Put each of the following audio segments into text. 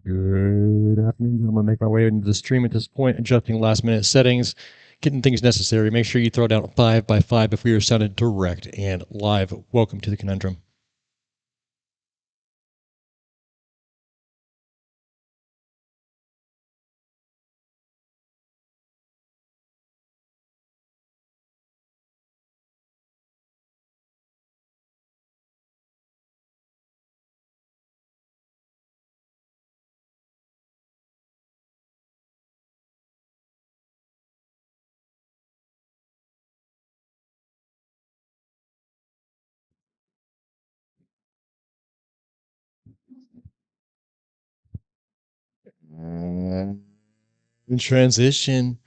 Good afternoon. I'm going to make my way into the stream at this point, adjusting last minute settings, getting things necessary. Make sure you throw down a 5x5 if we are sounded direct and live. Welcome to the Conundrum. In transition,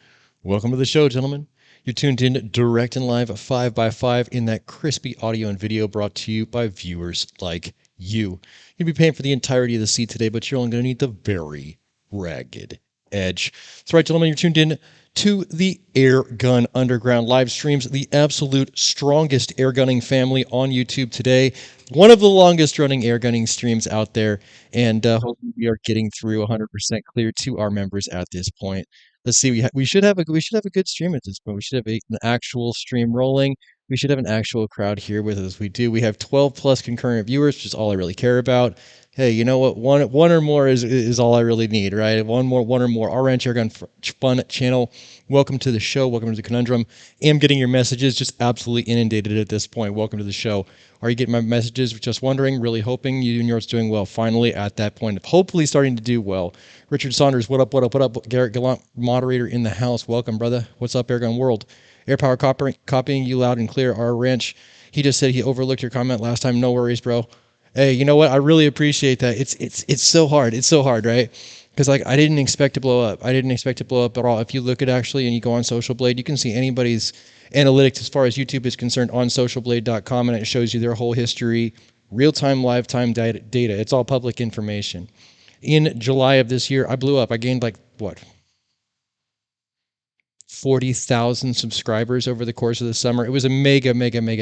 welcome to the show, gentlemen. You're tuned in direct and live 5x5 in that crispy audio and video brought to you by viewers like you. You'll be paying for the entirety of the seat today, but you're only going to need the very ragged edge. That's right, gentlemen. You're tuned in to the Airgun Underground live streams, the absolute strongest airgunning family on YouTube today. One of the longest running airgunning streams out there, and hopefully we are getting through 100% clear to our members at this point. Let's see. We should have a good stream at this point. We should have an actual stream rolling. We should have an actual crowd here with us. We do. We have 12 plus concurrent viewers, which is all I really care about. Hey, you know what? One or more is all I really need, right? One or more. Our Ranch Airgun Fun channel. Welcome to the show. Welcome to the Conundrum. Am getting your messages. Just absolutely inundated at this point. Welcome to the show. Are you getting my messages? Just wondering. Really hoping you and yours doing well. Finally, at that point of hopefully starting to do well. Richard Saunders, what up? What up? What up? Garrett Gallant, moderator in the house. Welcome, brother. What's up, Airgun World? Airpower copying you loud and clear. Our Ranch. He just said he overlooked your comment last time. No worries, bro. Hey, you know what? I really appreciate that. It's so hard. It's so hard, right? Because like I didn't expect to blow up. I didn't expect to blow up at all. If you look at actually and you go on Social Blade, you can see anybody's analytics as far as YouTube is concerned on socialblade.com, and it shows you their whole history, real-time, live-time data. It's all public information. In July of this year, I blew up. I gained like what? 40,000 subscribers over the course of the summer. It was a mega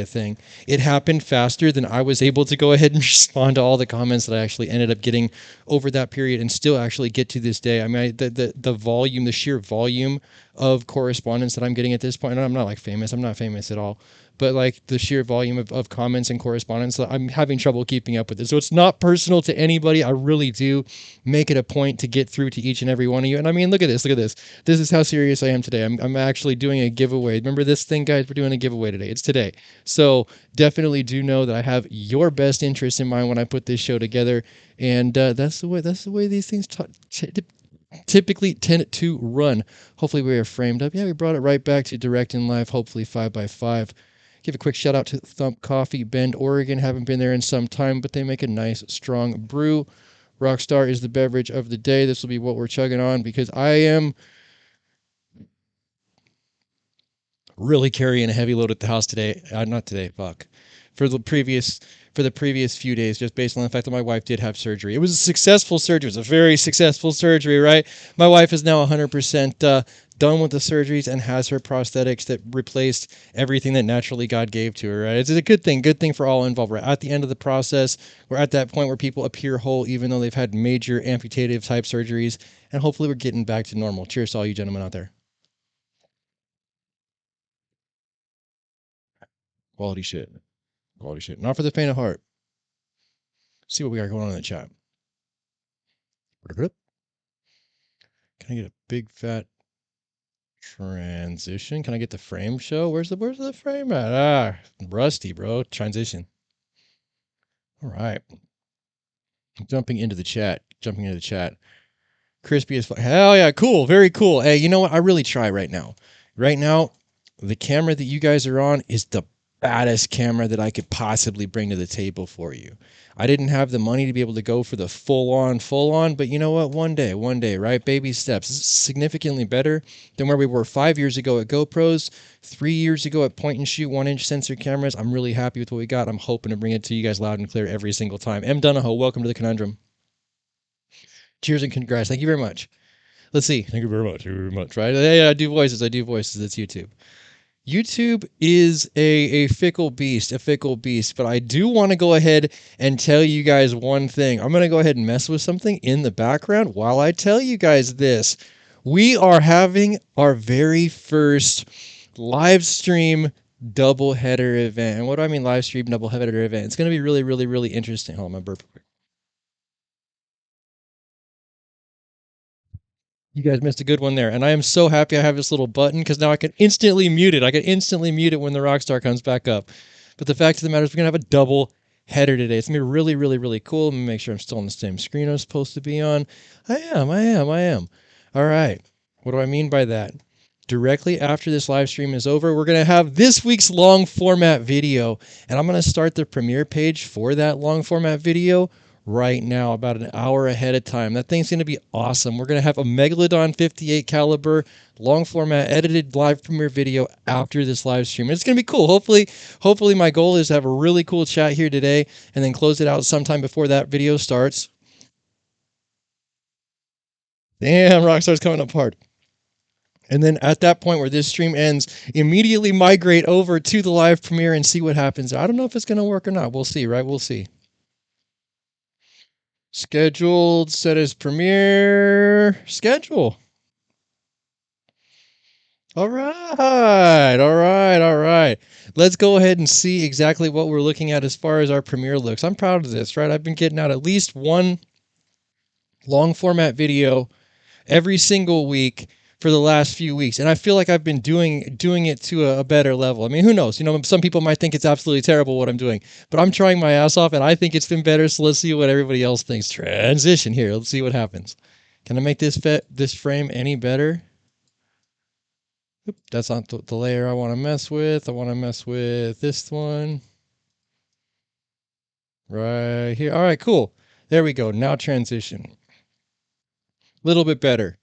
thing. It happened faster than I was able to go ahead and respond to all the comments that I actually ended up getting over that period and still actually get to this day. I mean, the volume, the sheer volume of correspondence that I'm getting at this point, and I'm not like famous. I'm not famous at all. But like the sheer volume of comments and correspondence, I'm having trouble keeping up with it. So it's not personal to anybody. I really do make it a point to get through to each and every one of you. And I mean, look at this. This is how serious I am today. I'm actually doing a giveaway. Remember this thing, guys? We're doing a giveaway today. It's today. So definitely do know that I have your best interest in mind when I put this show together. And that's the way these things typically tend to run. Hopefully we are framed up. Yeah, we brought it right back to direct and live, hopefully 5x5. Give a quick shout out to Thump Coffee, Bend, Oregon. Haven't been there in some time, but they make a nice, strong brew. Rockstar is the beverage of the day. This will be what we're chugging on because I am really carrying a heavy load at the house today. Not today, fuck. For the previous few days, just based on the fact that my wife did have surgery. It was a successful surgery. It was a very successful surgery, right? My wife is now 100% done with the surgeries and has her prosthetics that replaced everything that naturally God gave to her, right? It's a good thing for all involved, right? At the end of the process, we're at that point where people appear whole even though they've had major amputative type surgeries, and hopefully we're getting back to normal. Cheers to all you gentlemen out there. Quality shit. Quality shit. Not for the faint of heart. See what we got going on in the chat. Can I get a big fat transition? Can I get the frame show? Where's the frame at? Ah, rusty, bro. Transition. All right. Jumping into the chat. Crispy as fuck. Hell yeah, cool. Very cool. Hey, you know what? I really try right now. Right now, the camera that you guys are on is the baddest camera that I could possibly bring to the table for you. I didn't have the money to be able to go for the full on, but you know what? One day, right? Baby steps. This is significantly better than where we were 5 years ago at GoPros, 3 years ago at point and shoot 1-inch sensor cameras. I'm really happy with what we got. I'm hoping to bring it to you guys loud and clear every single time. M. Donahoe, welcome to the Conundrum. Cheers and congrats. Thank you very much. Let's see. Thank you very much. Right? Yeah, I do voices. It's YouTube. YouTube is a fickle beast, but I do want to go ahead and tell you guys one thing. I'm going to go ahead and mess with something in the background while I tell you guys this. We are having our very first live stream doubleheader event. And what do I mean live stream doubleheader event? It's going to be really interesting. Hold on, my burp. You guys missed a good one there. And I am so happy I have this little button because now I can instantly mute it. I can instantly mute it when the Rockstar comes back up. But the fact of the matter is we're going to have a double header today. It's going to be really cool. Let me make sure I'm still on the same screen I'm supposed to be on. I am. All right. What do I mean by that? Directly after this live stream is over, we're going to have this week's long format video. And I'm going to start the premiere page for that long format video right now, about an hour ahead of time. That thing's going to be awesome. We're going to have a Megalodon 58 caliber long format edited live premiere video after this live stream. It's going to be cool. Hopefully my goal is to have a really cool chat here today and then close it out sometime before that video starts. Damn, Rockstar's coming up hard. And then at that point where this stream ends, immediately migrate over to the live premiere and see what happens. I don't know if it's going to work or not. We'll see, right? We'll see. Scheduled, set as premiere, schedule. All right. Let's go ahead and see exactly what we're looking at as far as our premiere looks. I'm proud of this, right? I've been getting out at least one long format video every single week for the last few weeks, and I feel like I've been doing it to a better level. I mean, who knows? You know, some people might think it's absolutely terrible what I'm doing, but I'm trying my ass off, and I think it's been better. So let's see what everybody else thinks. Transition here. Let's see what happens. Can I make this frame any better? Oop, that's not the layer I want to mess with. I want to mess with this one right here. All right, cool. There we go. Now transition. A little bit better.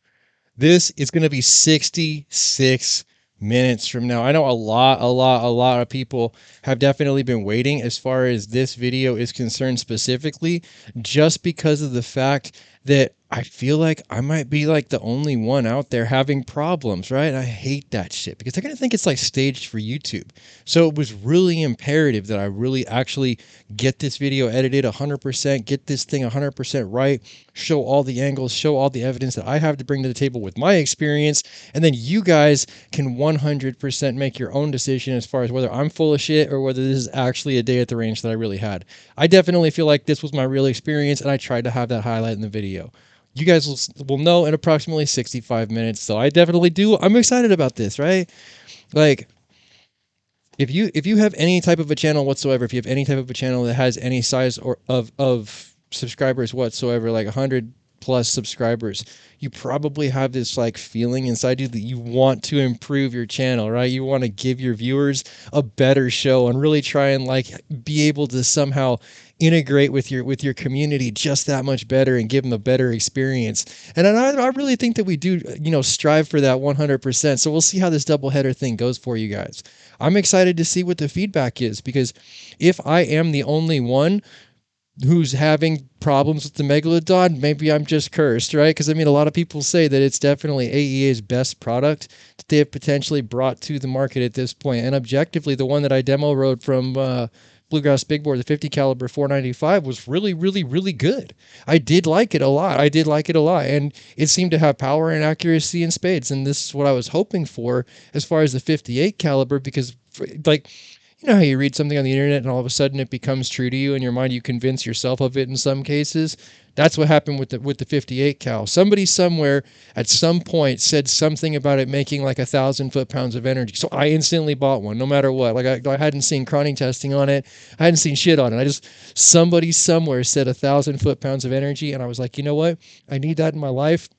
This is going to be 66 minutes from now. I know a lot of people have definitely been waiting as far as this video is concerned specifically, just because of the fact that I feel like I might be like the only one out there having problems, right? I hate that shit because they're going to think it's like staged for YouTube. So it was really imperative that I really actually get this video edited 100%, get this thing 100% right, show all the angles, show all the evidence that I have to bring to the table with my experience, and then you guys can 100% make your own decision as far as whether I'm full of shit or whether this is actually a day at the range that I really had. I definitely feel like this was my real experience, and I tried to have that highlight in the video. You guys will know in approximately 65 minutes, so I definitely do. I'm excited about this, right? Like, if you have any type of a channel whatsoever, if you have any type of a channel that has any size or of subscribers whatsoever, like 100 plus subscribers, you probably have this like feeling inside you that you want to improve your channel, right? You want to give your viewers a better show and really try and like be able to somehow integrate with your community just that much better and give them a better experience. And I really think that we do, you know, strive for that 100%. So we'll see how this doubleheader thing goes for you guys. I'm excited to see what the feedback is, because if I am the only one who's having problems with the Megalodon, maybe I'm just cursed, right? Because I mean, a lot of people say that it's definitely AEA's best product that they have potentially brought to the market at this point. And objectively, the one that I demo rode from Bluegrass Big Bore, the 50 caliber 495, was really good. I did like it a lot. And it seemed to have power and accuracy in spades. And this is what I was hoping for as far as the 58 caliber, because like, you know how you read something on the internet and all of a sudden it becomes true to you in your mind, you convince yourself of it in some cases. That's what happened with the 58 cal. Somebody somewhere at some point said something about it making like 1,000 foot-pounds of energy. So I instantly bought one, no matter what. Like I hadn't seen chronic testing on it. I hadn't seen shit on it. Somebody somewhere said 1,000 foot-pounds of energy, and I was like, you know what? I need that in my life.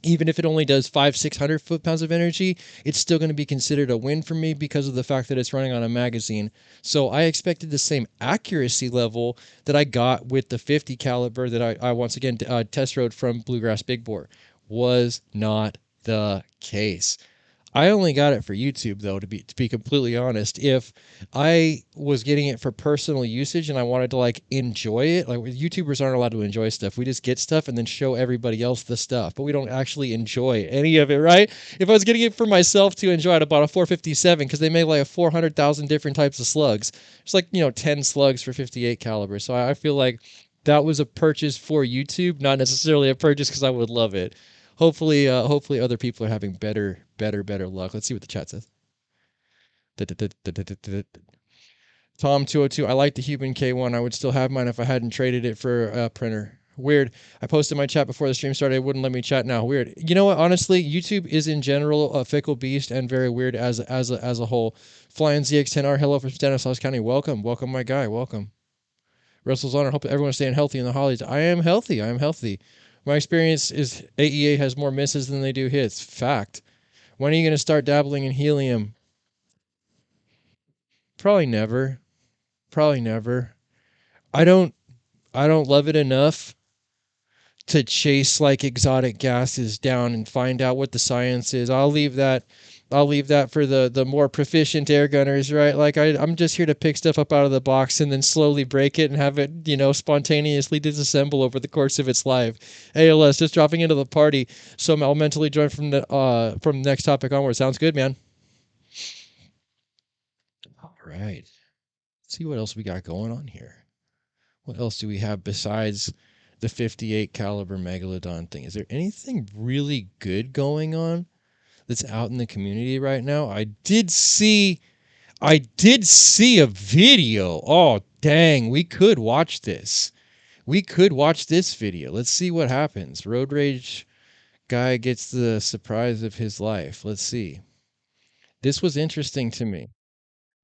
Even if it only does 500-600 foot-pounds of energy, it's still going to be considered a win for me because of the fact that it's running on a magazine. So I expected the same accuracy level that I got with the 50 caliber that I once again test rode from Bluegrass Big Bore. Was not the case. I only got it for YouTube though, to be completely honest. If I was getting it for personal usage and I wanted to like enjoy it, like YouTubers aren't allowed to enjoy stuff. We just get stuff and then show everybody else the stuff, but we don't actually enjoy any of it, right? If I was getting it for myself to enjoy, I'd have bought a 457 because they make like 400,000 different types of slugs. It's like 10 slugs for 58 caliber. So I feel like that was a purchase for YouTube, not necessarily a purchase because I would love it. Hopefully other people are having better luck. Let's see what the chat says. Tom 202, I like the Human K1. I would still have mine if I hadn't traded it for a printer. Weird. I posted my chat before the stream started. It wouldn't let me chat now. Weird. You know what? Honestly, YouTube is in general a fickle beast and very weird as a whole. Flying ZX10R, hello from Stanislaus County. Welcome, my guy. Welcome. Russell's Honor. Hope everyone's staying healthy in the holidays. I am healthy. My experience is AEA has more misses than they do hits. Fact. When are you going to start dabbling in helium? Probably never. Probably never. I don't love it enough to chase like exotic gases down and find out what the science is. I'll leave that for the more proficient air gunners, right? Like I'm just here to pick stuff up out of the box and then slowly break it and have it, spontaneously disassemble over the course of its life. ALS just dropping into the party, so I'll mentally join from the next topic onward. Sounds good, man. All right. Let's see what else we got going on here. What else do we have besides the 58 caliber Megalodon thing? Is there anything really good going on that's out in the community right now? I did see a video. Oh, dang, we could watch this. We could watch this video. Let's see what happens. Road Rage guy gets the surprise of his life. Let's see. This was interesting to me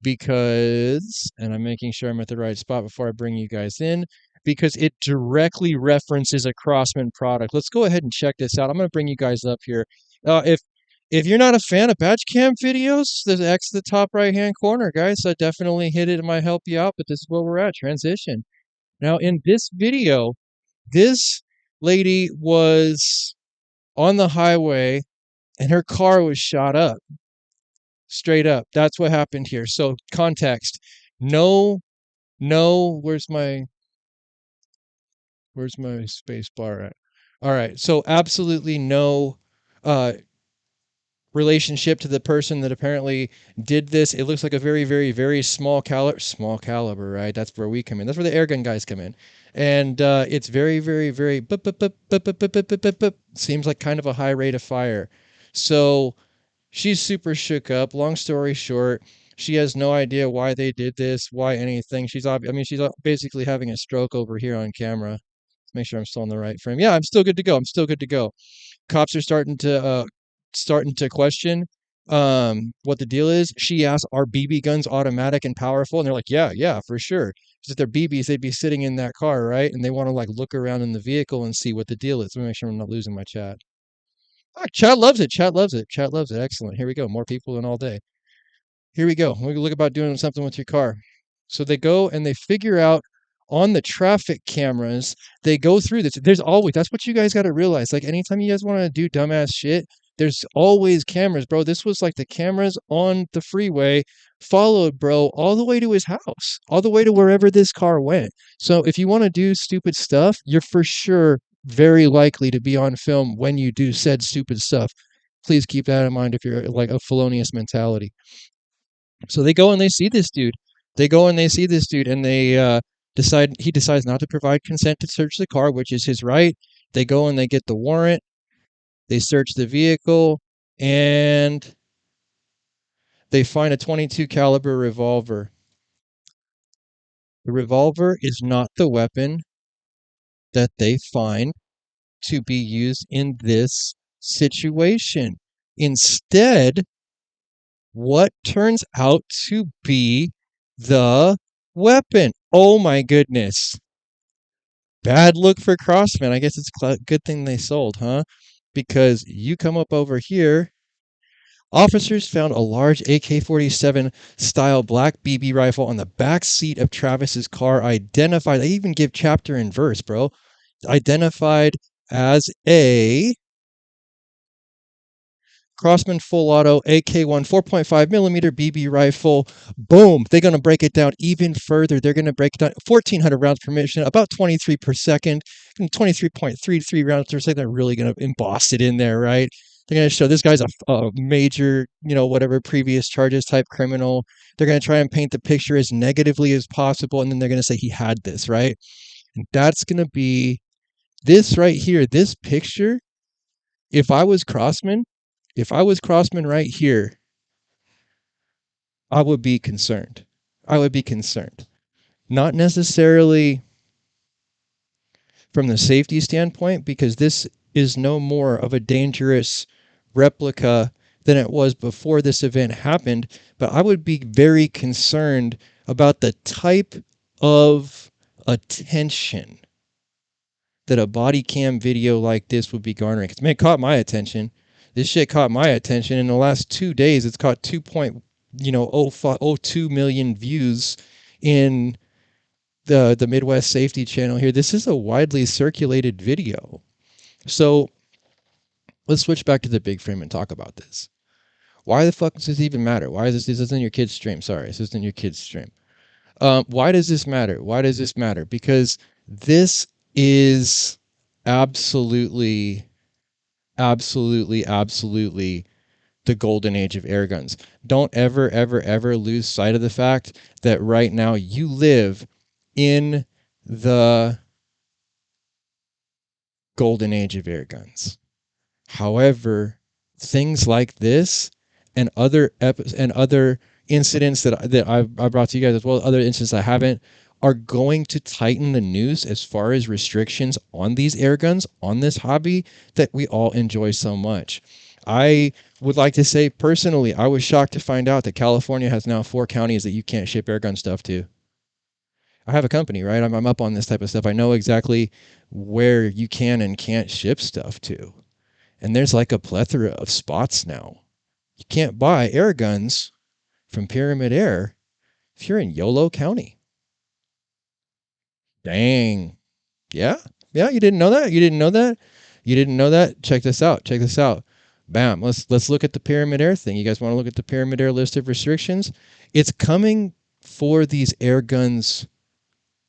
because, and I'm making sure I'm at the right spot before I bring you guys in, because it directly references a Crossman product. Let's go ahead and check this out. I'm going to bring you guys up here. If you're not a fan of badge cam videos, there's X at the top right hand corner, guys. So definitely hit it. It might help you out, but this is where we're at. Transition. Now, in this video, this lady was on the highway and her car was shot up. Straight up. That's what happened here. So context. No, where's my space bar at? All right. So absolutely no relationship to the person that apparently did this. It looks like a very, very, very small caliber, right? That's where we come in. That's where the airgun guys come in. And it's very, very, very seems like kind of a high rate of fire. So she's super shook up. Long story short, she has no idea why they did this, why anything. She's basically having a stroke over here on camera. Let's make sure I'm still in the right frame. Yeah, I'm still good to go. Cops are starting to question what the deal is. She asks, "Are BB guns automatic and powerful?" And they're like, "Yeah, for sure." Because if they're BBs, they'd be sitting in that car, right? And they want to like look around in the vehicle and see what the deal is. Let me make sure I'm not losing my chat. Chat loves it. Excellent. Here we go. More people than all day. Here we go. We look about doing something with your car. So they go and they figure out on the traffic cameras, they go through this. That's what you guys got to realize. Like anytime you guys want to do dumbass shit, there's always cameras, bro. This was like the cameras on the freeway followed, bro, all the way to his house, all the way to wherever this car went. So if you want to do stupid stuff, you're for sure very likely to be on film when you do said stupid stuff. Please keep that in mind if you're like a felonious mentality. So they go and they see this dude. And they he decides not to provide consent to search the car, which is his right. They go and they get the warrant. They search the vehicle and they find a 22 caliber revolver. The revolver is not the weapon that they find to be used in this situation. Instead, what turns out to be the weapon? Oh my goodness. Bad look for Crossman. I guess it's a good thing they sold, huh? Because you come up over here. Officers found a large AK-47 style black BB rifle on the back seat of Travis's car, identified. They even give chapter and verse, bro. Identified as a Crossman full auto, AK-1 4.5 millimeter BB rifle. Boom. They're going to break it down even further. They're going to break it down 1,400 rounds per mission, about 23 per second, 23.33 rounds per second. They're really going to emboss it in there, right? They're going to show this guy's a major, whatever previous charges type criminal. They're going to try and paint the picture as negatively as possible. And then they're going to say he had this, right? And that's going to be this right here, this picture. If I was Crossman right here, I would be concerned. I would be concerned. Not necessarily from the safety standpoint, because this is no more of a dangerous replica than it was before this event happened, but I would be very concerned about the type of attention that a body cam video like this would be garnering. Because, man, it caught my attention. This shit caught my attention. In the last 2 days, it's caught 2.02 million views in the Midwest Safety Channel here. This is a widely circulated video. So let's switch back to the big frame and talk about this. Why the fuck does this even matter? Why is this isn't your kid's stream? Sorry, this isn't your kid's stream. Why does this matter? Why does this matter? Because this is absolutely the golden age of air guns. Don't ever lose sight of the fact that right now you live in the golden age of air guns. However, things like this and other incidents that I brought to you guys, as well as other incidents I haven't, are going to tighten the news as far as restrictions on these air guns, on this hobby that we all enjoy so much. I would like to say personally, I was shocked to find out that California has now 4 counties that you can't ship air gun stuff to. I have a company, right? I'm up on this type of stuff. I know exactly where you can and can't ship stuff to. And there's like a plethora of spots now. You can't buy air guns from Pyramid Air if you're in Yolo County. Dang. Yeah? Yeah, you didn't know that? You didn't know that? You didn't know that? Check this out. Check this out. Bam. Let's look at the Pyramid Air thing. You guys want to look at the Pyramid Air list of restrictions? It's coming for these air guns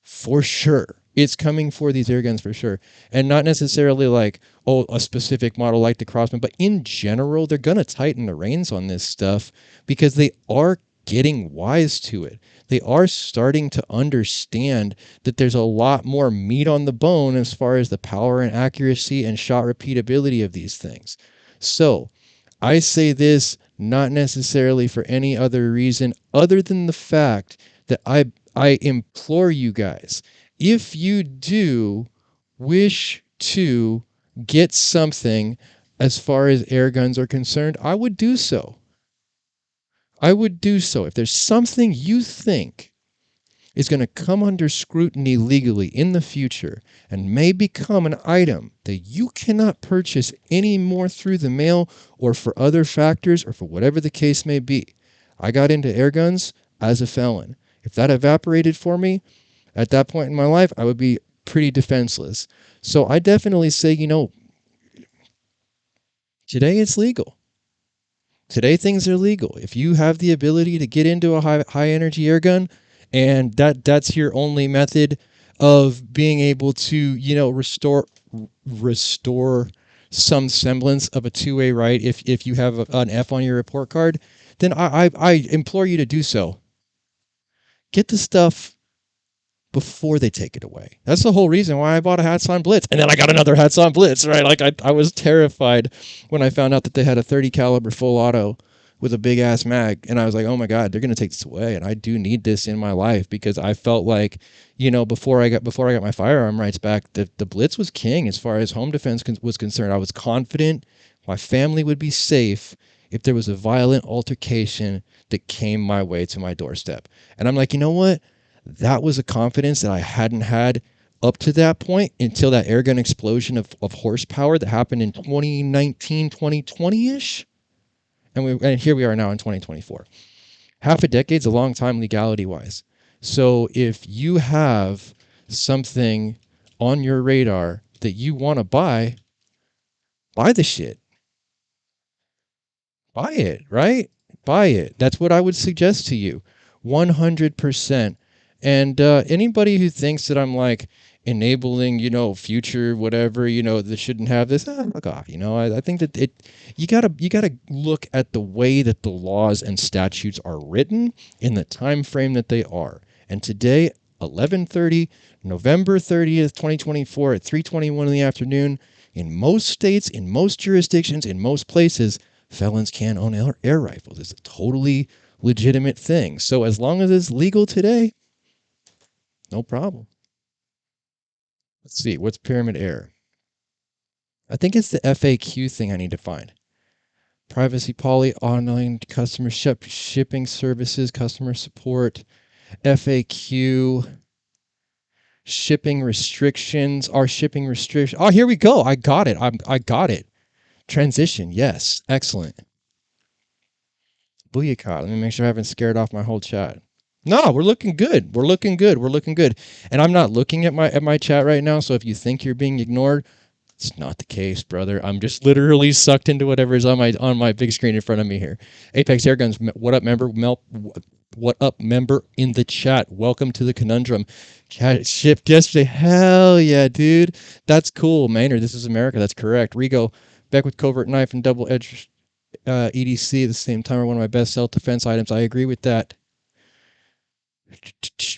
for sure. It's coming for these air guns for sure. And not necessarily like, oh, a specific model like the Crossman, but in general, they're going to tighten the reins on this stuff because they are getting wise to it. They are starting to understand that there's a lot more meat on the bone as far as the power and accuracy and shot repeatability of these things. So I say this not necessarily for any other reason other than the fact that I implore you guys, if you do wish to get something as far as air guns are concerned, I would do so. I would do so. If there's something you think is going to come under scrutiny legally in the future and may become an item that you cannot purchase anymore through the mail or for other factors or for whatever the case may be. I got into air guns as a felon. If that evaporated for me at that point in my life, I would be pretty defenseless. So I definitely say, today it's legal. Today things are legal. If you have the ability to get into a high energy air gun, and that's your only method of being able to, restore some semblance of a two-way right if you have an F on your report card, then I implore you to do so. Get the stuff before they take it away. That's the whole reason why I bought a Hatsan Blitz. And then I got another Hatsan Blitz, right? Like I was terrified when I found out that they had a 30 caliber full auto with a big ass mag. And I was like, oh my God, they're going to take this away. And I do need this in my life because I felt like, before I got my firearm rights back, the Blitz was king as far as home defense was concerned. I was confident my family would be safe if there was a violent altercation that came my way to my doorstep. And I'm like, you know what? That was a confidence that I hadn't had up to that point until that airgun explosion of horsepower that happened in 2019, 2020-ish. And here we are now in 2024. Half a decade's a long time legality-wise. So if you have something on your radar that you want to buy the shit. Buy it, right? Buy it. That's what I would suggest to you. 100%. And anybody who thinks that I'm like enabling, future whatever, that shouldn't have this, fuck off. I think that you gotta look at the way that the laws and statutes are written in the time frame that they are. And today, 11:30, November 30th, 2024 at 3:21 in the afternoon, in most states, in most jurisdictions, in most places, felons can't own air rifles. It's a totally legitimate thing. So as long as it's legal today, no problem. Let's see, what's Pyramid Air? I think it's the FAQ thing I need to find. Privacy Poly, online customer shipping services, customer support, FAQ, shipping restrictions, our shipping restrictions. Oh, here we go. I got it. I got it. Transition. Yes. Excellent. Booyakah. Let me make sure I haven't scared off my whole chat. No, we're looking good. We're looking good. We're looking good. And I'm not looking at my chat right now, so if you think you're being ignored, it's not the case, brother. I'm just literally sucked into whatever's on my big screen in front of me here. Apex Airguns, what up, member? What up, member in the chat? Welcome to the conundrum. Cat shipped yesterday. Hell yeah, dude. That's cool, Maynard. This is America. That's correct. Rigo, back with covert knife and double edge EDC at the same time are one of my best self-defense items. I agree with that.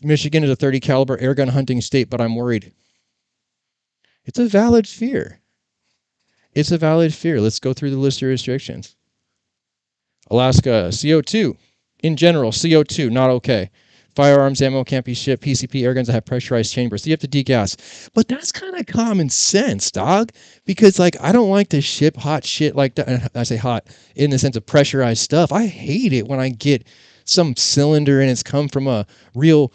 Michigan is a 30 caliber airgun hunting state, but I'm worried. It's a valid fear. It's a valid fear. Let's go through the list of restrictions. Alaska, CO2. In general, CO2, not okay. Firearms ammo can't be shipped. PCP airguns that have pressurized chambers. So you have to degas. But that's kind of common sense, dog. Because, I don't like to ship hot shit like that. I say hot in the sense of pressurized stuff. I hate it when I get some cylinder and it's come from a real,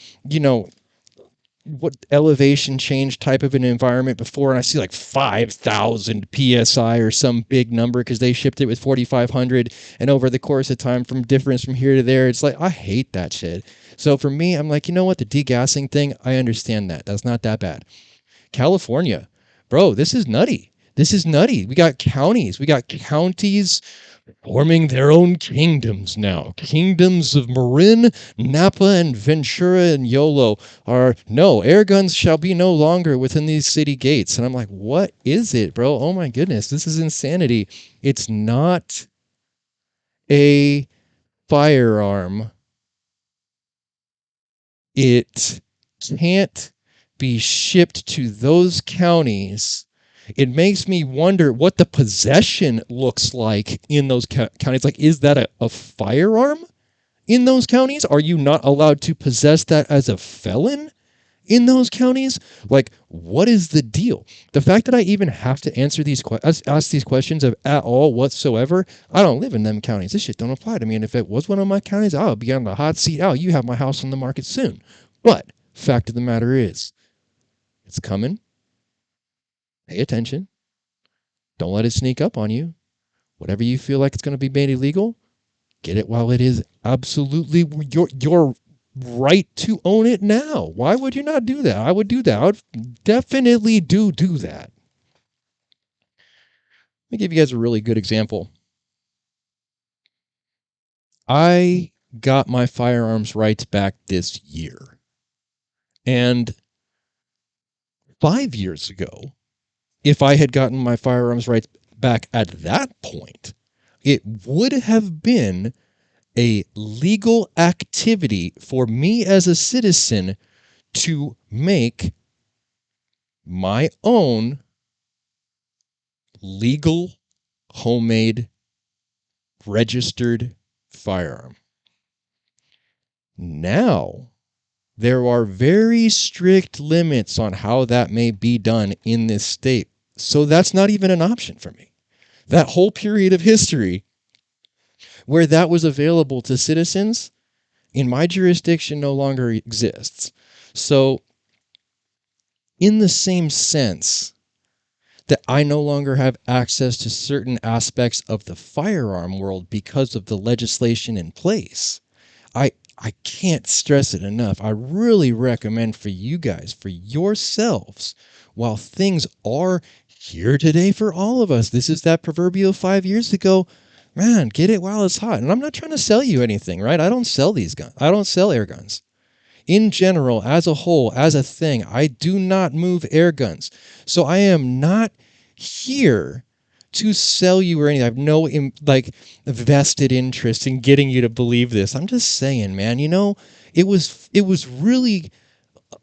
what elevation change type of an environment before, and I see 5,000 psi or some big number because they shipped it with 4,500, and over the course of time from difference from here to there, it's I hate that shit. So for me, I'm like, you know what, the degassing thing, I understand that. That's not that bad. California, bro, this is nutty. This is nutty. We got counties forming their own kingdoms now. Kingdoms of Marin, Napa, and Ventura and Yolo are, no, air guns shall be no longer within these city gates. And I'm like, what is it, bro? Oh my goodness, this is insanity. It's not a firearm. It can't be shipped to those counties. It makes me wonder what the possession looks like in those counties. Is that a firearm in those counties? Are you not allowed to possess that as a felon in those counties? What is the deal? The fact that I even have to answer ask these questions at all whatsoever, I don't live in them counties. This shit don't apply to me. And if it was one of my counties, I would be on the hot seat. Oh, you have my house on the market soon. But fact of the matter is, it's coming. Pay attention. Don't let it sneak up on you. Whatever you feel like it's going to be made illegal, get it while it is absolutely your right to own it now. Why would you not do that? I would do that. I would definitely do that. Let me give you guys a really good example. I got my firearms rights back this year. And 5 years ago, if I had gotten my firearms rights back at that point, it would have been a legal activity for me as a citizen to make my own legal, homemade, registered firearm. Now, there are very strict limits on how that may be done in this state. So that's not even an option for me. That whole period of history where that was available to citizens in my jurisdiction no longer exists. So in the same sense that I no longer have access to certain aspects of the firearm world because of the legislation in place, I can't stress it enough. I really recommend for you guys, for yourselves, while things are here today for all of us, this is that proverbial 5 years ago, man, get it while it's hot. And I'm not trying to sell you anything, right? I don't sell these guns. I don't sell air guns. In general, as a whole, as a thing, I do not move air guns. So I am not here to sell you or anything. I have no like vested interest in getting you to believe this. I'm just saying, man, you know, it was really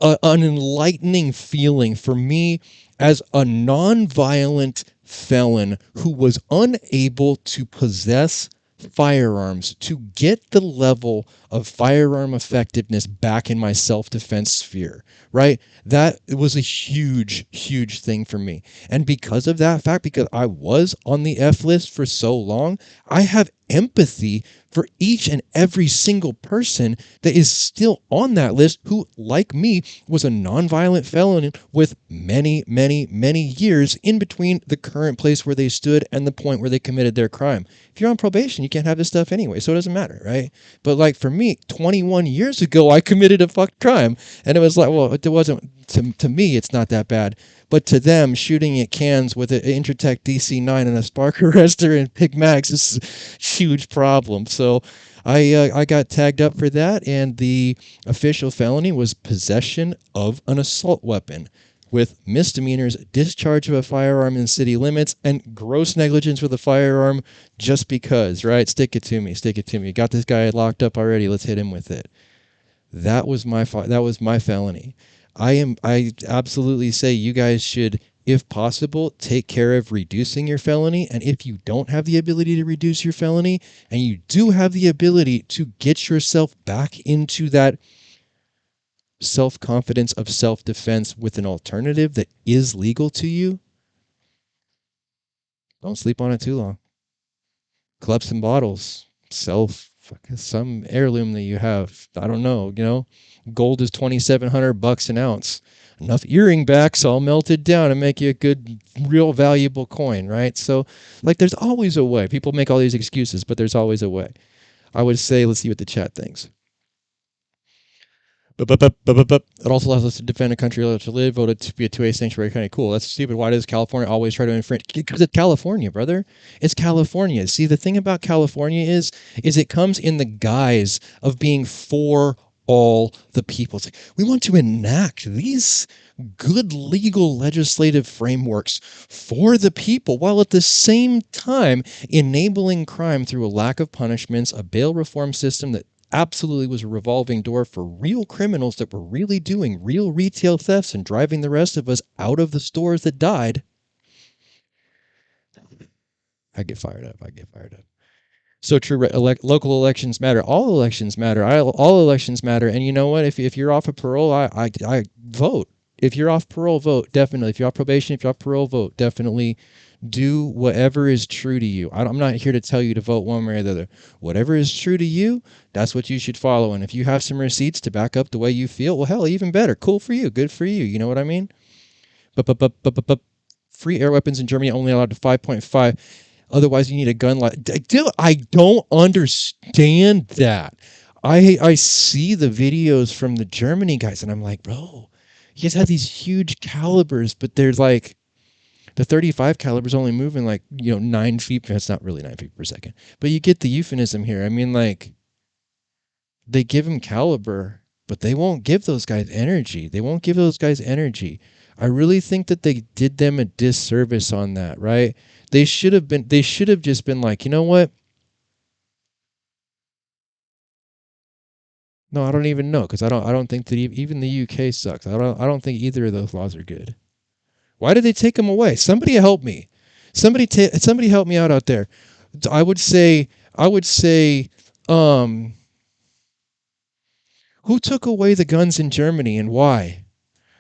an enlightening feeling for me as a non-violent felon who was unable to possess firearms to get the level of firearm effectiveness back in my self-defense sphere, right? That was a huge, huge thing for me. And because of that fact, because I was on the F list for so long, I have empathy for each and every single person that is still on that list who, like me, was a nonviolent felon with many, many, many years in between the current place where they stood and the point where they committed their crime. If you're on probation, you can't have this stuff anyway, so it doesn't matter, right? But like for me, 21 years ago, I committed a fucked crime, and it was like, well, it wasn't, to me, it's not that bad. But to them, shooting at cans with an Intertech DC-9 and a spark arrestor and Pig Mags is a huge problem. So I got tagged up for that, and the official felony was possession of an assault weapon with misdemeanors, discharge of a firearm in city limits, and gross negligence with a firearm just because, right? Stick it to me. Stick it to me. Got this guy locked up already. Let's hit him with it. That was my felony. I absolutely say you guys should, if possible, take care of reducing your felony. And if you don't have the ability to reduce your felony, and you do have the ability to get yourself back into that self-confidence of self-defense with an alternative that is legal to you, don't sleep on it too long. Collect some bottles. Sell some heirloom that you have. I don't know, you know. Gold is $2,700 an ounce. Enough earring backs all melted down and make you a good, real valuable coin, right? So, like, there's always a way. People make all these excuses, but there's always a way. I would say, let's see what the chat thinks. It also allows us to defend a country to live, voted to be a 2A sanctuary county. Cool. That's stupid. Why does California always try to infringe? Because it's California, brother. It's California. See, the thing about California is it comes in the guise of being for all the people. It's like, we want to enact these good legal legislative frameworks for the people, while at the same time enabling crime through a lack of punishments, a bail reform system that absolutely was a revolving door for real criminals that were really doing real retail thefts and driving the rest of us out of the stores that died. I get fired up. So true. Local elections matter. All elections matter. All elections matter. And you know what? If you're off of parole, I vote. If you're off parole, vote. Definitely. If you're off probation, if you're off parole, vote. Definitely. Do whatever is true to you. I'm not here to tell you to vote one way or the other. Whatever is true to you, that's what you should follow. And if you have some receipts to back up the way you feel, well, hell, even better. Cool for you. Good for you. You know what I mean? But free air weapons in Germany only allowed to 5.5. Otherwise, you need a gun. Dude, I don't understand that. I see the videos from the Germany guys, and I'm like, bro, you guys have these huge calibers, but there's like, the 35 caliber is only moving like, 9 feet. That's not really 9 feet per second. But you get the euphemism here. I mean, like, they give them caliber, but they won't give those guys energy. I really think that they did them a disservice on that, right? They should have just been like, you know what? No, I don't even know, because I don't think that even the UK sucks. I don't think either of those laws are good. Why did they take them away? Somebody help me. Somebody help me out there. I would say, who took away the guns in Germany and why?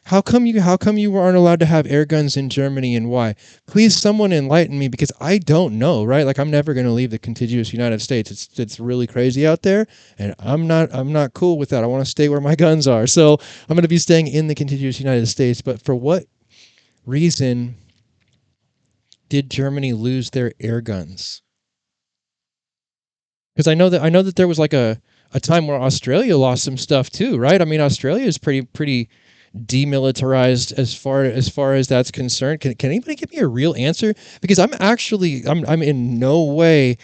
How come you aren't allowed to have air guns in Germany and why? Please, someone enlighten me, because I don't know, right? Like, I'm never going to leave the contiguous United States. It's really crazy out there, and I'm not cool with that. I want to stay where my guns are. So I'm going to be staying in the contiguous United States. But for what reason did Germany lose their air guns? Because I know that there was like a time where Australia lost some stuff too, right? I mean, Australia is pretty demilitarized as far as that's concerned. Can anybody give me a real answer? Because I'm in no way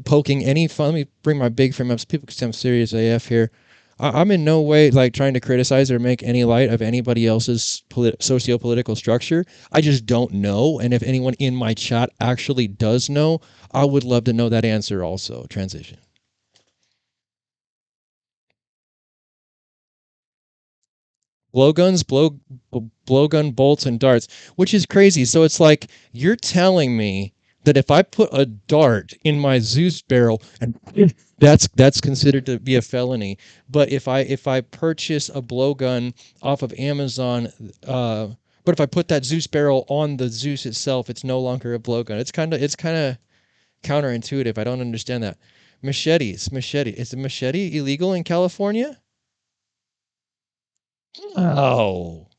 poking any fun. Let me bring my big frame up so people can see I'm serious AF here. I'm in no way like trying to criticize or make any light of anybody else's socio-political structure. I just don't know. And if anyone in my chat actually does know, I would love to know that answer also. Transition. Blowguns, blowgun bolts and darts, which is crazy. So it's like you're telling me that if I put a dart in my Zeus barrel, and that's considered to be a felony. But if I purchase a blowgun off of Amazon, but if I put that Zeus barrel on the Zeus itself, it's no longer a blowgun. It's kind of counterintuitive. I don't understand that. Machete. Is a machete illegal in California? Oh.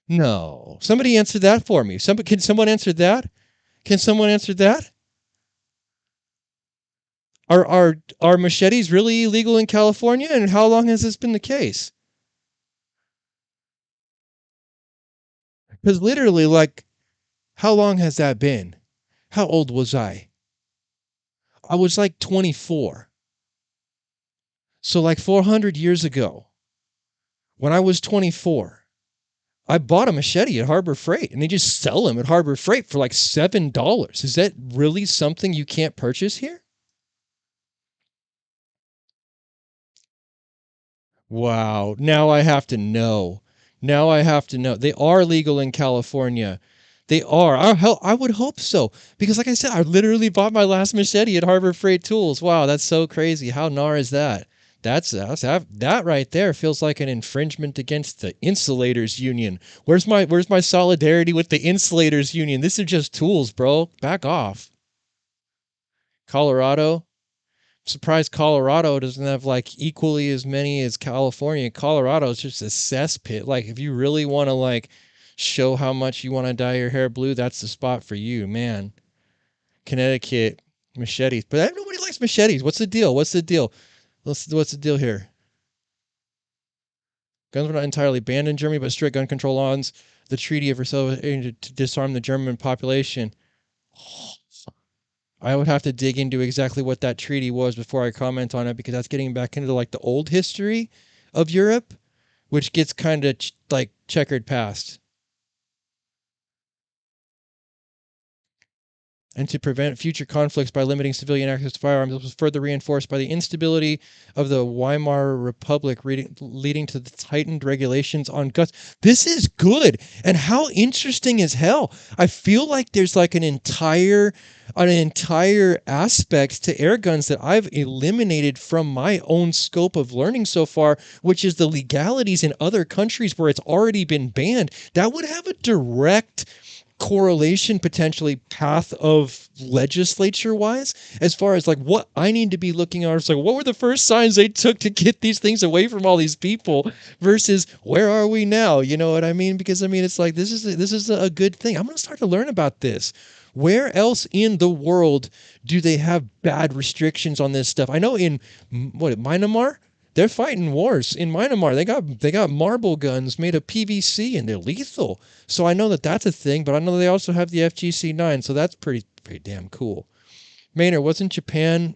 No. Somebody answer that for me. Can someone answer that? Can someone answer that? Are machetes really illegal in California, and how long has this been the case? Because literally, like, how long has that been? How old was I? I was like 24. So like 400 years ago, when I was 24, I bought a machete at Harbor Freight, and they just sell them at Harbor Freight for like $7. Is that really something you can't purchase here? Wow. Now I have to know. Now I have to know. They are legal in California. They are. I would hope so. Because like I said, I literally bought my last machete at Harbor Freight Tools. Wow, that's so crazy. How gnar is that? That right there feels like an infringement against the Insulators Union. Where's my solidarity with the Insulators Union? This is just tools, bro. Back off. Colorado. Surprised Colorado doesn't have like equally as many as California. Colorado is just a cesspit. Like if you really want to like show how much you want to dye your hair blue, that's the spot for you, man. Connecticut machetes, but nobody likes machetes. What's the deal? What's the deal? What's the deal here? Guns were not entirely banned in Germany, but strict gun control laws. The Treaty of Versailles aimed to disarm the German population. I would have to dig into exactly what that treaty was before I comment on it, because that's getting back into like the old history of Europe, which gets kind of like checkered past. And to prevent future conflicts by limiting civilian access to firearms. This was further reinforced by the instability of the Weimar Republic, leading to the tightened regulations on guns. This is good, and how interesting is hell. I feel like there's like an entire aspect to air guns that I've eliminated from my own scope of learning so far, which is the legalities in other countries where it's already been banned. That would have a direct correlation, potentially path of legislature wise, as far as like what I need to be looking at. It's like, what were the first signs they took to get these things away from all these people versus where are we now? You know what I mean? Because I mean, it's like, this is a good thing. I'm going to start to learn about this. Where else in the world do they have bad restrictions on this stuff? I know in Myanmar, they're fighting wars in Myanmar. They got marble guns made of PVC, and they're lethal. So I know that that's a thing, but I know they also have the FGC-9, so that's pretty damn cool. Maynard, wasn't Japan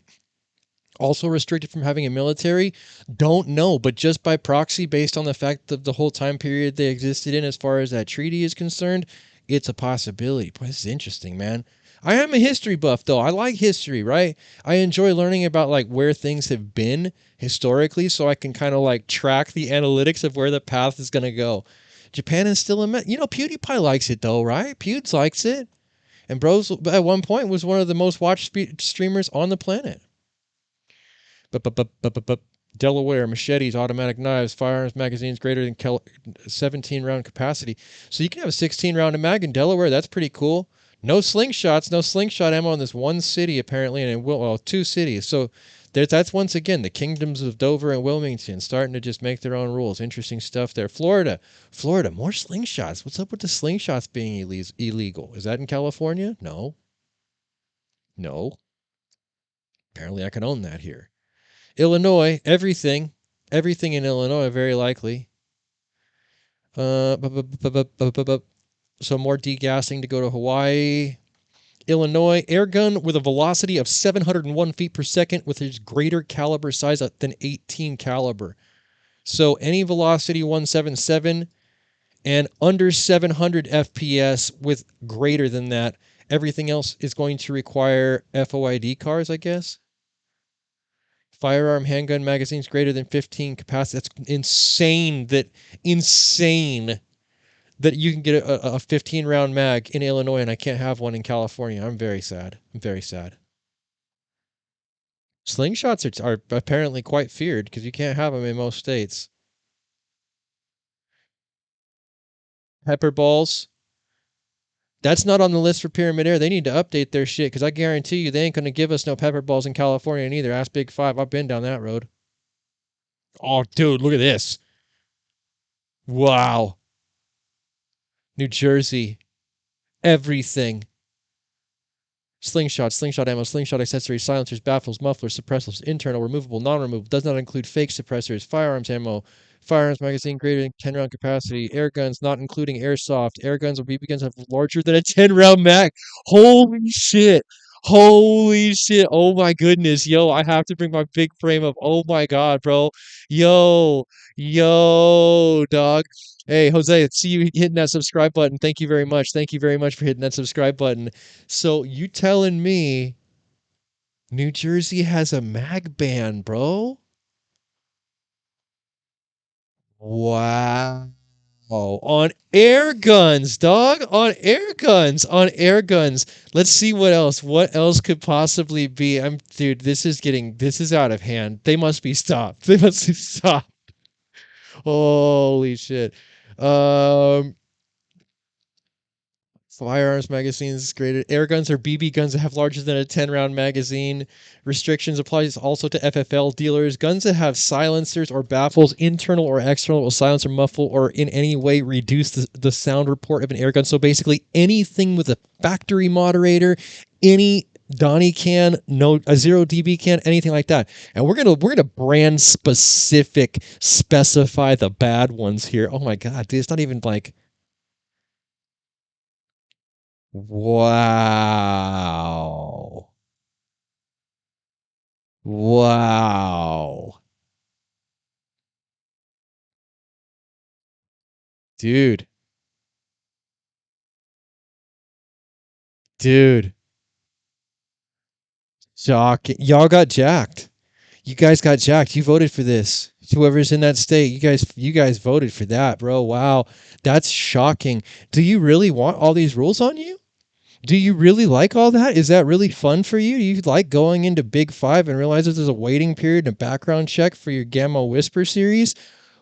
also restricted from having a military? Don't know, but just by proxy, based on the fact that the whole time period they existed in, as far as that treaty is concerned, it's a possibility. Boy, this is interesting, man. I am a history buff, though. I like history, right? I enjoy learning about like where things have been historically, so I can kind of like track the analytics of where the path is going to go. Japan is still PewDiePie likes it though, right? Pewds likes it. And Bros at one point was one of the most watched streamers on the planet. Delaware, machetes, automatic knives, firearms magazines greater than 17-round capacity. So you can have a 16-round mag in Delaware. That's pretty cool. No slingshots, no slingshot ammo in this one city, apparently, and in two cities. So that's once again the kingdoms of Dover and Wilmington starting to just make their own rules. Interesting stuff there. Florida, more slingshots. What's up with the slingshots being illegal? Is that in California? No. Apparently I can own that here. Illinois, everything in Illinois, very likely. So more degassing to go to Hawaii. Illinois, airgun with a velocity of 701 feet per second with a greater caliber size than 18 caliber. So any velocity 177 and under 700 FPS with greater than that. Everything else is going to require FOID cars, I guess. Firearm handgun magazines greater than 15 capacity. That's insane. Insane that you can get a 15 round mag in Illinois and I can't have one in California. I'm very sad. I'm very sad. Slingshots are apparently quite feared because you can't have them in most states. Pepper balls. That's not on the list for Pyramid Air. They need to update their shit because I guarantee you they ain't going to give us no pepper balls in California neither. Ask Big Five. I've been down that road. Oh, dude, look at this. Wow. New Jersey. Everything. Slingshot ammo, slingshot accessories, silencers, baffles, mufflers, suppressors, internal, removable, non-removable, does not include fake suppressors, firearms ammo, firearms magazine greater than 10 round capacity, air guns not including airsoft, air guns or BB guns have larger than a 10 round mag. Holy shit. Holy shit. Oh my goodness. Yo, I have to bring my big frame up. Oh my god, bro. Yo, dog. Hey, Jose, see you hitting that subscribe button. Thank you very much. Thank you very much for hitting that subscribe button. So you telling me New Jersey has a mag ban, bro? Wow. On air guns, dog. On air guns. On air guns. Let's see what else. What else could possibly be? Dude, this is out of hand. They must be stopped. They must be stopped. Holy shit. Um Firearms magazines graded. Air guns or BB guns that have larger than a 10 round magazine. Restrictions applies also to FFL dealers. Guns that have silencers or baffles, internal or external, will silence or muffle or in any way reduce the sound report of an air gun. So basically anything with a factory moderator, any Donnie can, no a 0 dB can, anything like that. And we're gonna brand specify the bad ones here. Oh my god, dude, it's not even like wow. Wow. Dude. Dude. Shocking. Y'all got jacked. You guys got jacked. You voted for this. Whoever's in that state, you guys voted for that, bro. Wow. That's shocking. Do you really want all these rules on you? Do you really like all that? Is that really fun for you? Do you like going into Big Five and realize that there's a waiting period and a background check for your Gamma Whisper series?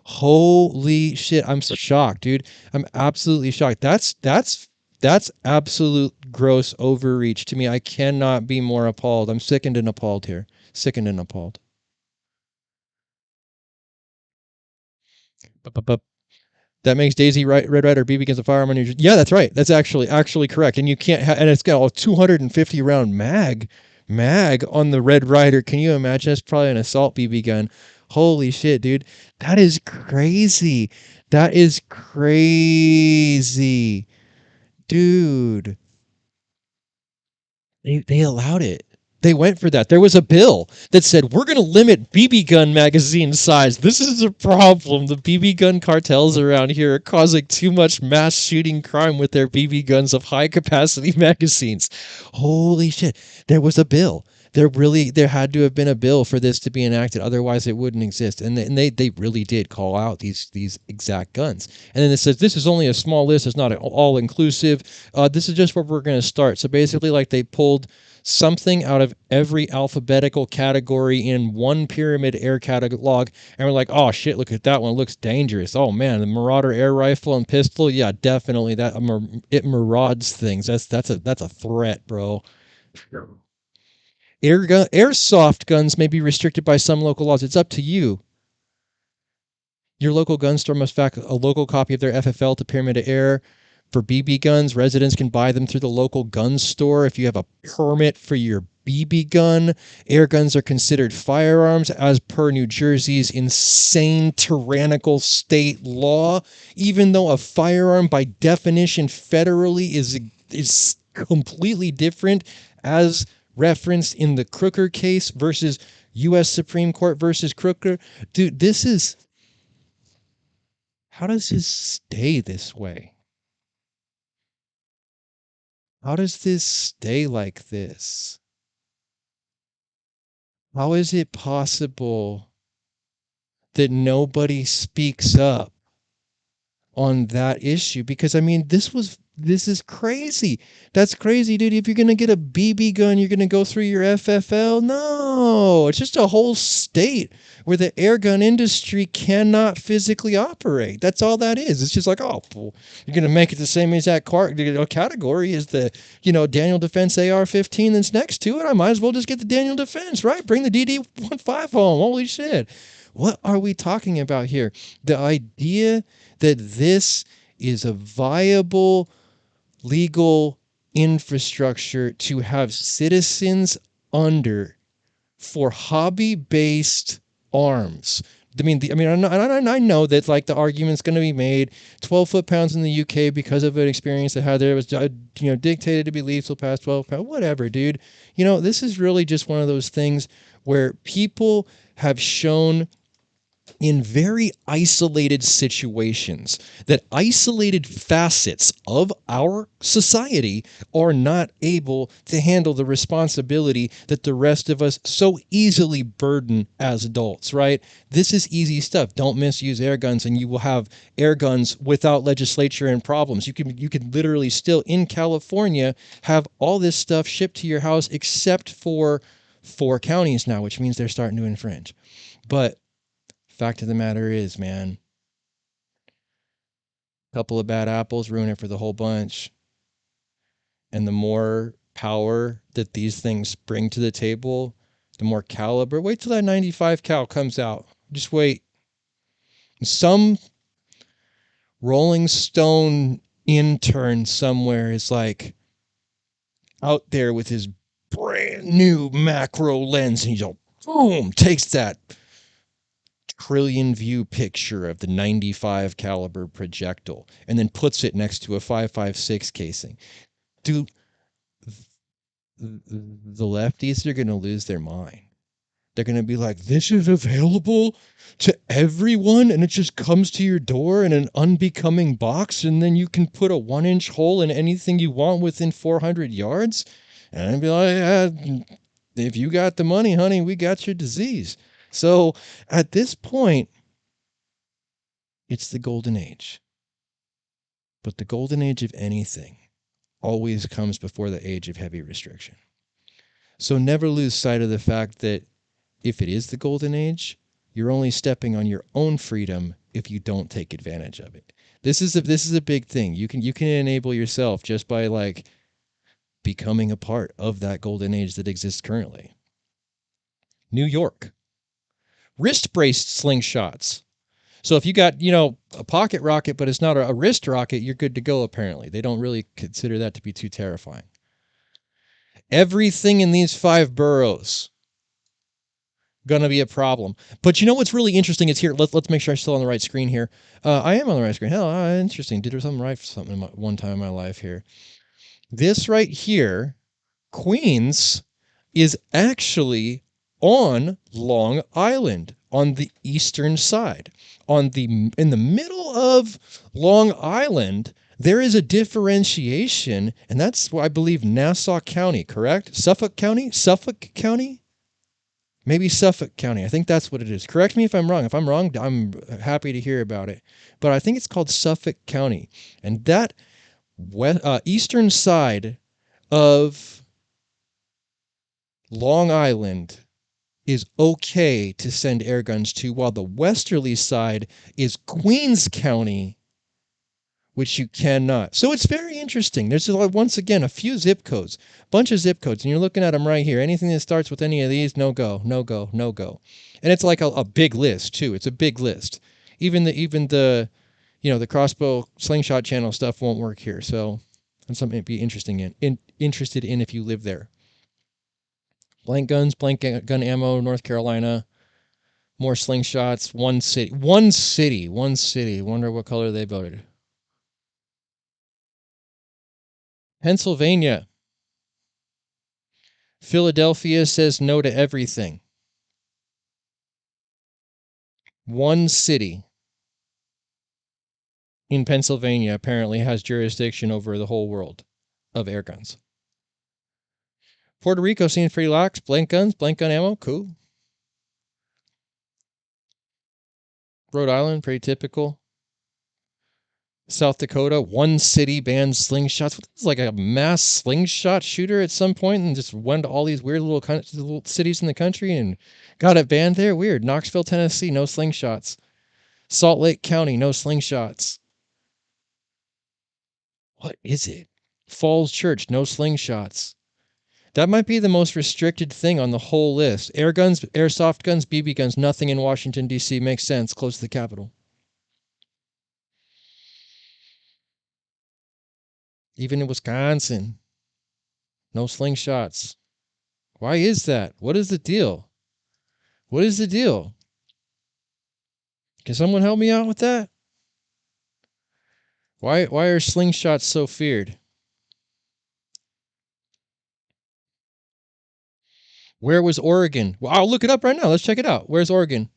Holy shit, I'm so shocked, dude. I'm absolutely shocked. That's absolute gross overreach to me. I cannot be more appalled. I'm sickened and appalled here. Sickened and appalled. That makes Daisy Red Rider BB guns a firearm on your. Yeah, that's right. That's actually correct. And you can't and it's got a 250 round mag on the Red Rider. Can you imagine? It's probably an assault BB gun. Holy shit, dude. That is crazy. That is crazy. Dude. They allowed it. They went for that. There was a bill that said we're going to limit BB gun magazine size. This is a problem. The BB gun cartels around here are causing too much mass shooting crime with their BB guns of high capacity magazines. Holy shit. There was a bill. There had to have been a bill for this to be enacted. Otherwise it wouldn't exist. And they really did call out these exact guns. And then it says this is only a small list. It's not all inclusive. This is just where we're going to start. So basically like they pulled something out of every alphabetical category in one Pyramid Air catalog, and we're like, oh shit, look at that one, it looks dangerous. Oh man, the Marauder air rifle and pistol, yeah, definitely that it marauds things. That's a threat, bro. Airsoft guns may be restricted by some local laws. It's up to you. Your local gun store must fax a local copy of their FFL to Pyramid Air. For BB guns, residents can buy them through the local gun store if you have a permit for your BB gun. Air guns are considered firearms as per New Jersey's insane tyrannical state law, even though a firearm by definition federally is completely different, as referenced in the Crooker case versus U.S. Supreme Court versus Crooker. Dude, this is... How does this stay this way? How does this stay like this? How is it possible that nobody speaks up on that issue? Because I mean, this is crazy. That's crazy, dude. If you're going to get a BB gun, you're going to go through your FFL? No, it's just a whole state where the air gun industry cannot physically operate. That's all that is. It's just like, oh, well, you're going to make it the same exact category as the, Daniel Defense AR-15 that's next to it. I might as well just get the Daniel Defense, right? Bring the DD-15 home. Holy shit. What are we talking about here? The idea that this is a viable legal infrastructure to have citizens under for hobby-based arms. I know that like the argument's going to be made 12 foot-pounds in the UK because of an experience they had there. It was, dictated to be lethal past 12 pounds. Whatever, dude. This is really just one of those things where people have shown in very isolated situations that isolated facets of our society are not able to handle the responsibility that the rest of us so easily burden as adults, right? This is easy stuff. Don't misuse air guns and you will have air guns without legislature and problems. You can literally still in California have all this stuff shipped to your house except for 4 counties now, which means they're starting to infringe. But fact of the matter is, man, a couple of bad apples ruin it for the whole bunch. And the more power that these things bring to the table, the more caliber. Wait till that 95 cal comes out. Just wait. Some Rolling Stone intern somewhere is like out there with his brand new macro lens, and he's all boom, takes that trillion view picture of the 95 caliber projectile and then puts it next to a 5.56 casing. Dude, the lefties are going to lose their mind. They're going to be like, this is available to everyone and it just comes to your door in an unbecoming box and then you can put a 1-inch hole in anything you want within 400 yards. And I'd be like, yeah, if you got the money, honey, we got your disease. So at this point, it's the golden age. But the golden age of anything always comes before the age of heavy restriction. So never lose sight of the fact that if it is the golden age, you're only stepping on your own freedom if you don't take advantage of it. This is a big thing. You can enable yourself just by like becoming a part of that golden age that exists currently. New York. Wrist-braced slingshots. So if you got, a pocket rocket, but it's not a wrist rocket, you're good to go, apparently. They don't really consider that to be too terrifying. Everything in these 5 boroughs going to be a problem. But you know what's really interesting is here. Let's make sure I'm still on the right screen here. I am on the right screen. Hell, interesting. Did something right for something one time in my life here. This right here, Queens, is actually on Long Island, on the eastern side. In the middle of Long Island, there is a differentiation, and that's, I believe, Nassau County, correct? Suffolk County? Suffolk County? Maybe Suffolk County. I think that's what it is. Correct me if I'm wrong. If I'm wrong, I'm happy to hear about it. But I think it's called Suffolk County. And that eastern side of Long Island is okay to send air guns to, while the westerly side is Queens County, which you cannot. So it's very interesting. There's, once again, a few zip codes, bunch of zip codes, and you're looking at them right here. Anything that starts with any of these, no go, no go, no go. And it's like a big list, too. It's a big list. Even the the crossbow slingshot channel stuff won't work here. So that's something to be interested in if you live there. Blank guns, blank gun ammo, North Carolina. More slingshots. One city. Wonder what color they voted. Pennsylvania. Philadelphia says no to everything. One city in Pennsylvania apparently has jurisdiction over the whole world of air guns. Puerto Rico seems pretty lax. Blank guns, blank gun ammo, cool. Rhode Island, pretty typical. South Dakota, one city bans slingshots. What is like a mass slingshot shooter at some point and just went to all these weird little cities in the country and got it banned there? Weird. Knoxville, Tennessee, no slingshots. Salt Lake County, no slingshots. What is it? Falls Church, no slingshots. That might be the most restricted thing on the whole list. Air guns, airsoft guns, BB guns, nothing in Washington, D.C. Makes sense, close to the capital. Even in Wisconsin, no slingshots. Why is that? What is the deal? What is the deal? Can someone help me out with that? Why are slingshots so feared? Where was Oregon? Well, I'll look it up right now. Let's check it out. Where's Oregon?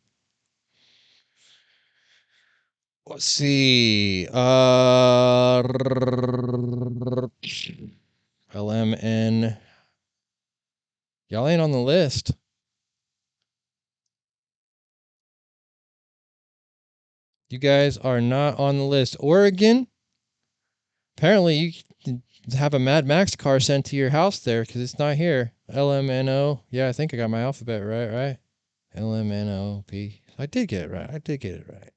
Let's see. LMN. Y'all ain't on the list. You guys are not on the list. Oregon? Apparently you can have a Mad Max car sent to your house there because it's not here. LMNO. Yeah, I think I got my alphabet right? LMNOP. I did get it right.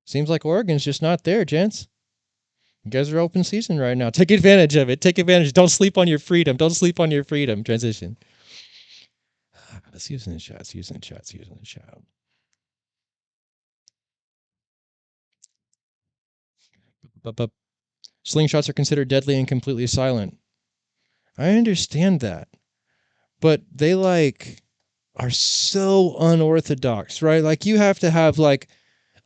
Seems like Oregon's just not there, gents. You guys are open season right now. Take advantage of it. Take advantage. Don't sleep on your freedom. Don't sleep on your freedom. Transition. Let's use the chat. But slingshots are considered deadly and completely silent. I understand that. But they are so unorthodox, right? Like you have to have like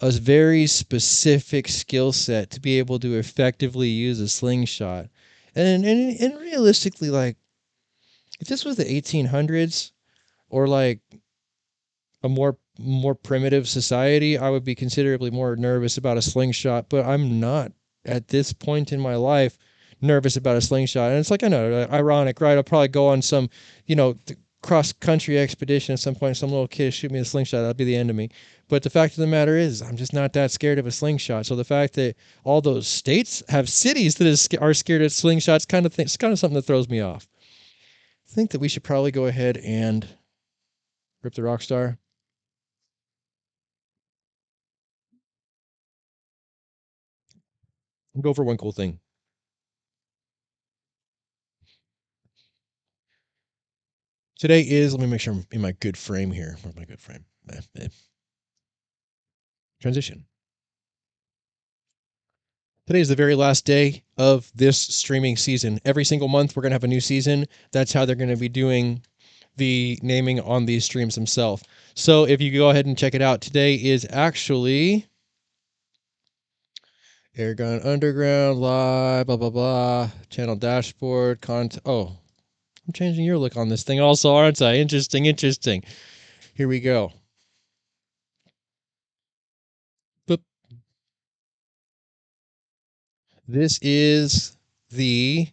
a very specific skill set to be able to effectively use a slingshot. And realistically, like if this was the 1800s or like a more primitive society, I would be considerably more nervous about a slingshot, but I'm not at this point in my life nervous about a slingshot. And it's like, I know, ironic, right? I'll probably go on some, cross-country expedition at some point. Some little kid shoot me with a slingshot. That'll be the end of me. But the fact of the matter is, I'm just not that scared of a slingshot. So the fact that all those states have cities that are scared of slingshots, it's kind of something that throws me off. I think that we should probably go ahead and rip the Rockstar. I'll go for one cool thing. Today is, let me make sure I'm in my good frame here. Where's my good frame? Transition. Today is the very last day of this streaming season. Every single month, we're going to have a new season. That's how they're going to be doing the naming on these streams themselves. So if you go ahead and check it out, today is actually Airgun Underground, live, blah, blah, blah, channel dashboard, content. Oh, I'm changing your look on this thing also, aren't I? Interesting. Here we go. Boop. This is the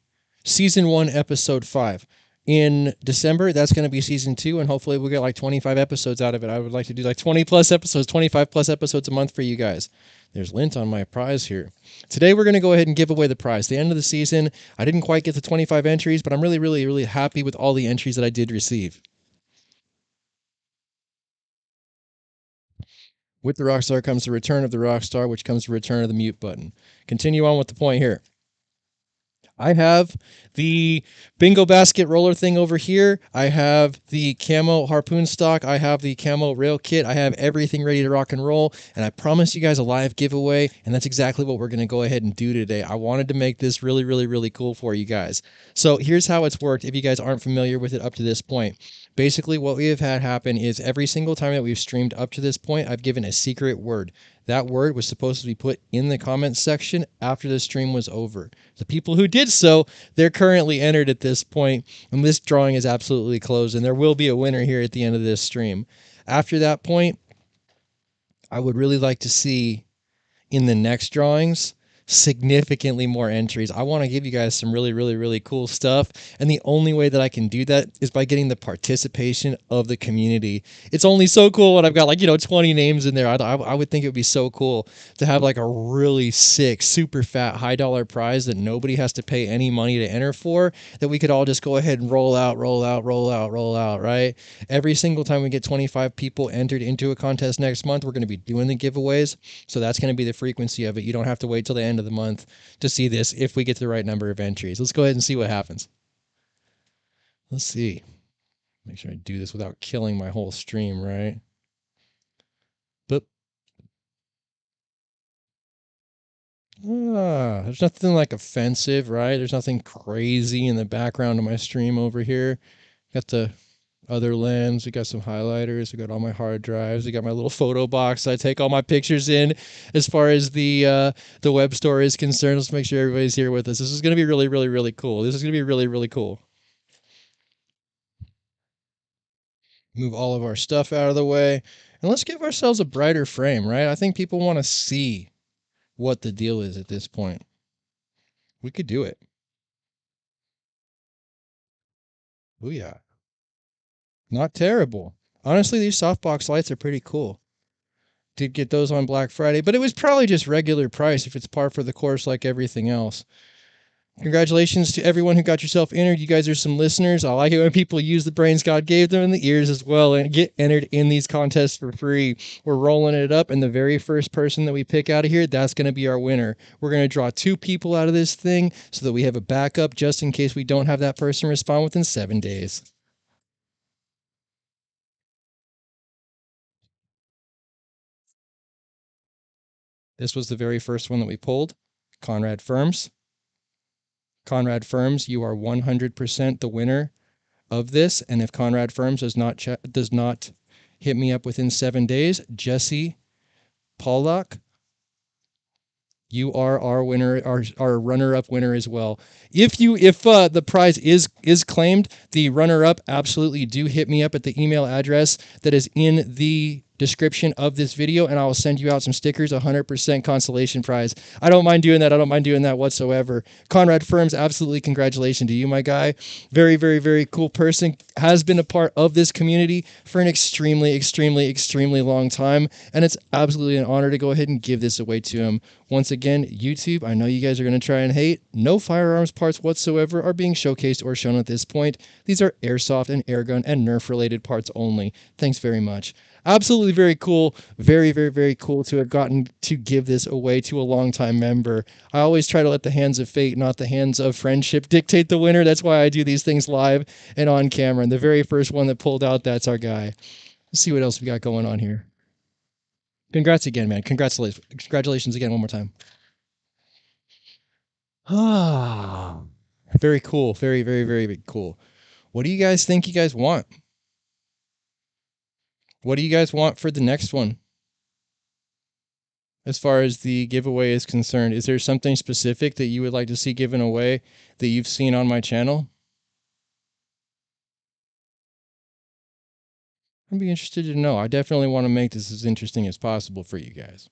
season 1, episode 5. In December, that's going to be season 2, and hopefully we'll get like 25 episodes out of it. I would like to do like 20 plus episodes, 25 plus episodes a month for you guys. There's lint on my prize here. Today we're going to go ahead and give away the prize. The end of the season, I didn't quite get the 25 entries, but I'm really happy with all the entries that I did receive. With the Rockstar comes the return of the Rockstar, which comes the return of the mute button. Continue on with the point here. I have the bingo basket roller thing over here. I have the camo harpoon stock. I have the camo rail kit. I have everything ready to rock and roll. And I promised you guys a live giveaway. And that's exactly what we're going to go ahead and do today. I wanted to make this really, really, really cool for you guys. So here's how it's worked if you guys aren't familiar with it up to this point. Basically, what we have had happen is every single time that we've streamed up to this point, I've given a secret word. That word was supposed to be put in the comments section after the stream was over. The people who did so, they're currently entered at this point, and this drawing is absolutely closed, and there will be a winner here at the end of this stream. After that point, I would really like to see in the next drawings significantly more entries. I want to give you guys some really, really, really cool stuff. And the only way that I can do that is by getting the participation of the community. It's only so cool when I've got like, 20 names in there. I would think it would be so cool to have like a really sick, super fat, high dollar prize that nobody has to pay any money to enter for, that we could all just go ahead and roll out, right? Every single time we get 25 people entered into a contest next month, we're going to be doing the giveaways. So that's going to be the frequency of it. You don't have to wait till the end of the month to see this if we get the right number of entries. Let's go ahead and see what happens. Let's see. Make sure I do this without killing my whole stream, right? But there's nothing like offensive, right? There's nothing crazy in the background of my stream over here. Got the other lens. We got some highlighters. We got all my hard drives. We got my little photo box I take all my pictures in. As far as the web store is concerned, let's make sure everybody's here with us. This is going to be really, really, really cool. This is going to be really, really cool. Move all of our stuff out of the way, and let's give ourselves a brighter frame, right? I think people want to see what the deal is at this point. We could do it. Oh yeah. Not terrible. Honestly, these softbox lights are pretty cool. Did get those on Black Friday, but it was probably just regular price if it's par for the course like everything else. Congratulations to everyone who got yourself entered. You guys are some listeners. I like it when people use the brains God gave them and the ears as well and get entered in these contests for free. We're rolling it up, and the very first person that we pick out of here, that's going to be our winner. We're going to draw 2 people out of this thing so that we have a backup just in case we don't have that person respond within 7 days. This was the very first one that we pulled. Conrad Firms. Conrad Firms, you are 100% the winner of this. And if Conrad Firms does not hit me up within 7 days, Jesse Pollock, you are our winner, our runner-up winner as well. If the prize is claimed, the runner-up absolutely do hit me up at the email address that is in the description of this video, and I will send you out some stickers, 100% consolation prize. I don't mind doing that. I don't mind doing that whatsoever. Conrad Firms, absolutely congratulations to you, my guy. Very, very, very cool person. Has been a part of this community for an extremely, extremely, extremely long time, and it's absolutely an honor to go ahead and give this away to him. Once again, YouTube, I know you guys are going to try and hate. No firearms parts whatsoever are being showcased or shown at this point. These are airsoft and airgun and Nerf related parts only. Thanks very much. Absolutely very cool. Very, very, very cool to have gotten to give this away to a longtime member. I always try to let the hands of fate, not the hands of friendship, dictate the winner. That's why I do these things live and on camera. And the very first one that pulled out, that's our guy. Let's see what else we got going on here. Congrats again, man. Congratulations again one more time. Ah, very cool. Very, very, very cool. What do you guys think you guys want? What do you guys want for the next one? As far as the giveaway is concerned, is there something specific that you would like to see given away that you've seen on my channel? I'd be interested to know. I definitely want to make this as interesting as possible for you guys.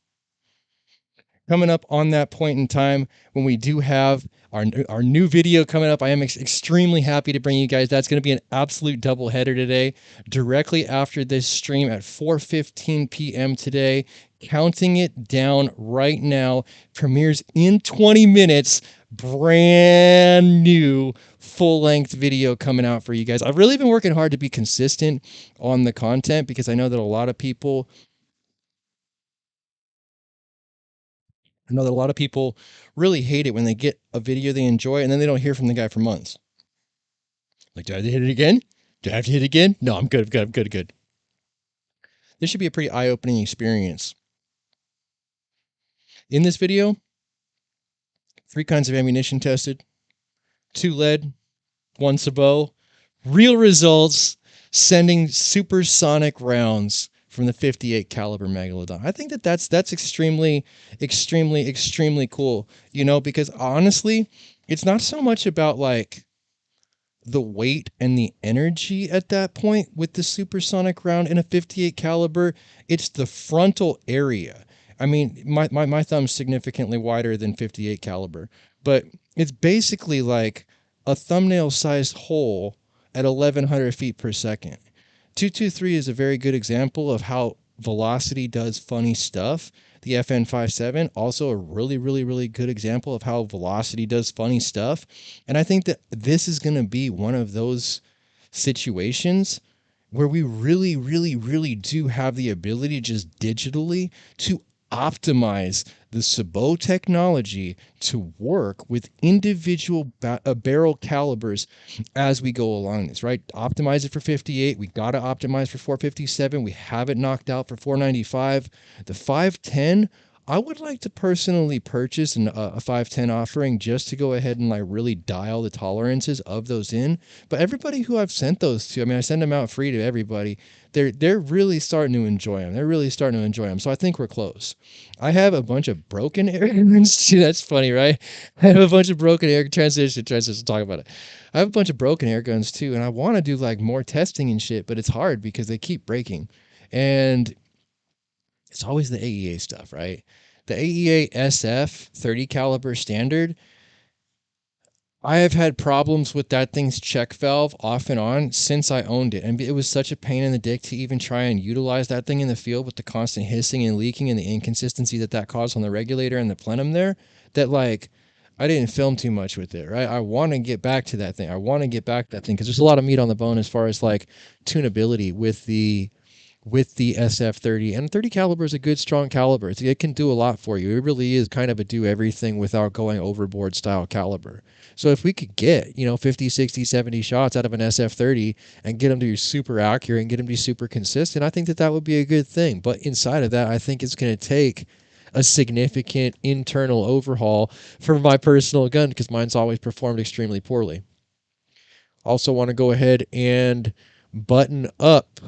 Coming up on that point in time when we do have our new video coming up, I am extremely happy to bring you guys. That's going to be an absolute double header today, directly after this stream at 4:15 p.m. today. Counting it down right now. Premieres in 20 minutes. Brand new full-length video coming out for you guys. I've really been working hard to be consistent on the content because I know that a lot of people I know that a lot of people really hate it when they get a video they enjoy and then they don't hear from the guy for months. Like, do I have to hit it again? Do I have to hit it again? No, I'm good, I'm good. This should be a pretty eye-opening experience. In this video, 3 kinds of ammunition tested, 2 lead, 1 sabot, real results, sending supersonic rounds from the 58 caliber Megalodon. I think that that's extremely cool, you know, because honestly, it's not so much about like the weight and the energy at that point with the supersonic round in a 58 caliber. It's the frontal area. I mean, my thumb's significantly wider than 58 caliber, but it's basically like a thumbnail sized hole at 1100 feet per second. 223 is a very good example of how velocity does funny stuff. The FN57, also a really good example of how velocity does funny stuff. And I think that this is going to be one of those situations where we really do have the ability just digitally to optimize the sabot technology to work with individual barrel calibers as we go along this, right? Optimize it for 58. We got to optimize for 457. We have it knocked out for 495. The 510, I would like to personally purchase a 510 offering just to go ahead and like really dial the tolerances of those in. But everybody who I've sent those to, I mean, I send them out free to everybody. They're really starting to enjoy them. They're really starting to enjoy them. So I think we're close. I have a bunch of broken AirGuns too. That's funny, right? I have a bunch of broken air transition. Talk about it. I have a bunch of broken AirGuns too, and I want to do like more testing and shit, but it's hard because they keep breaking. And it's always the AEA stuff, right? The AEA SF 30 caliber standard, I have had problems with that thing's check valve off and on since I owned it. And it was such a pain in the dick to even try and utilize that thing in the field with the constant hissing and leaking and the inconsistency that caused on the regulator and the plenum there, that like I didn't film too much with it, right? I want to get back to that thing. I want to get back to that thing because there's a lot of meat on the bone as far as like tunability with the SF30, and 30 caliber is a good strong caliber. It can do a lot for you. It really is kind of a do everything without going overboard style caliber. So if we could get, you know, 50, 60, 70 shots out of an SF30 and get them to be super accurate and get them to be super consistent, I think that that would be a good thing. But inside of that, I think it's going to take a significant internal overhaul for my personal gun because mine's always performed extremely poorly. Also want to go ahead and button up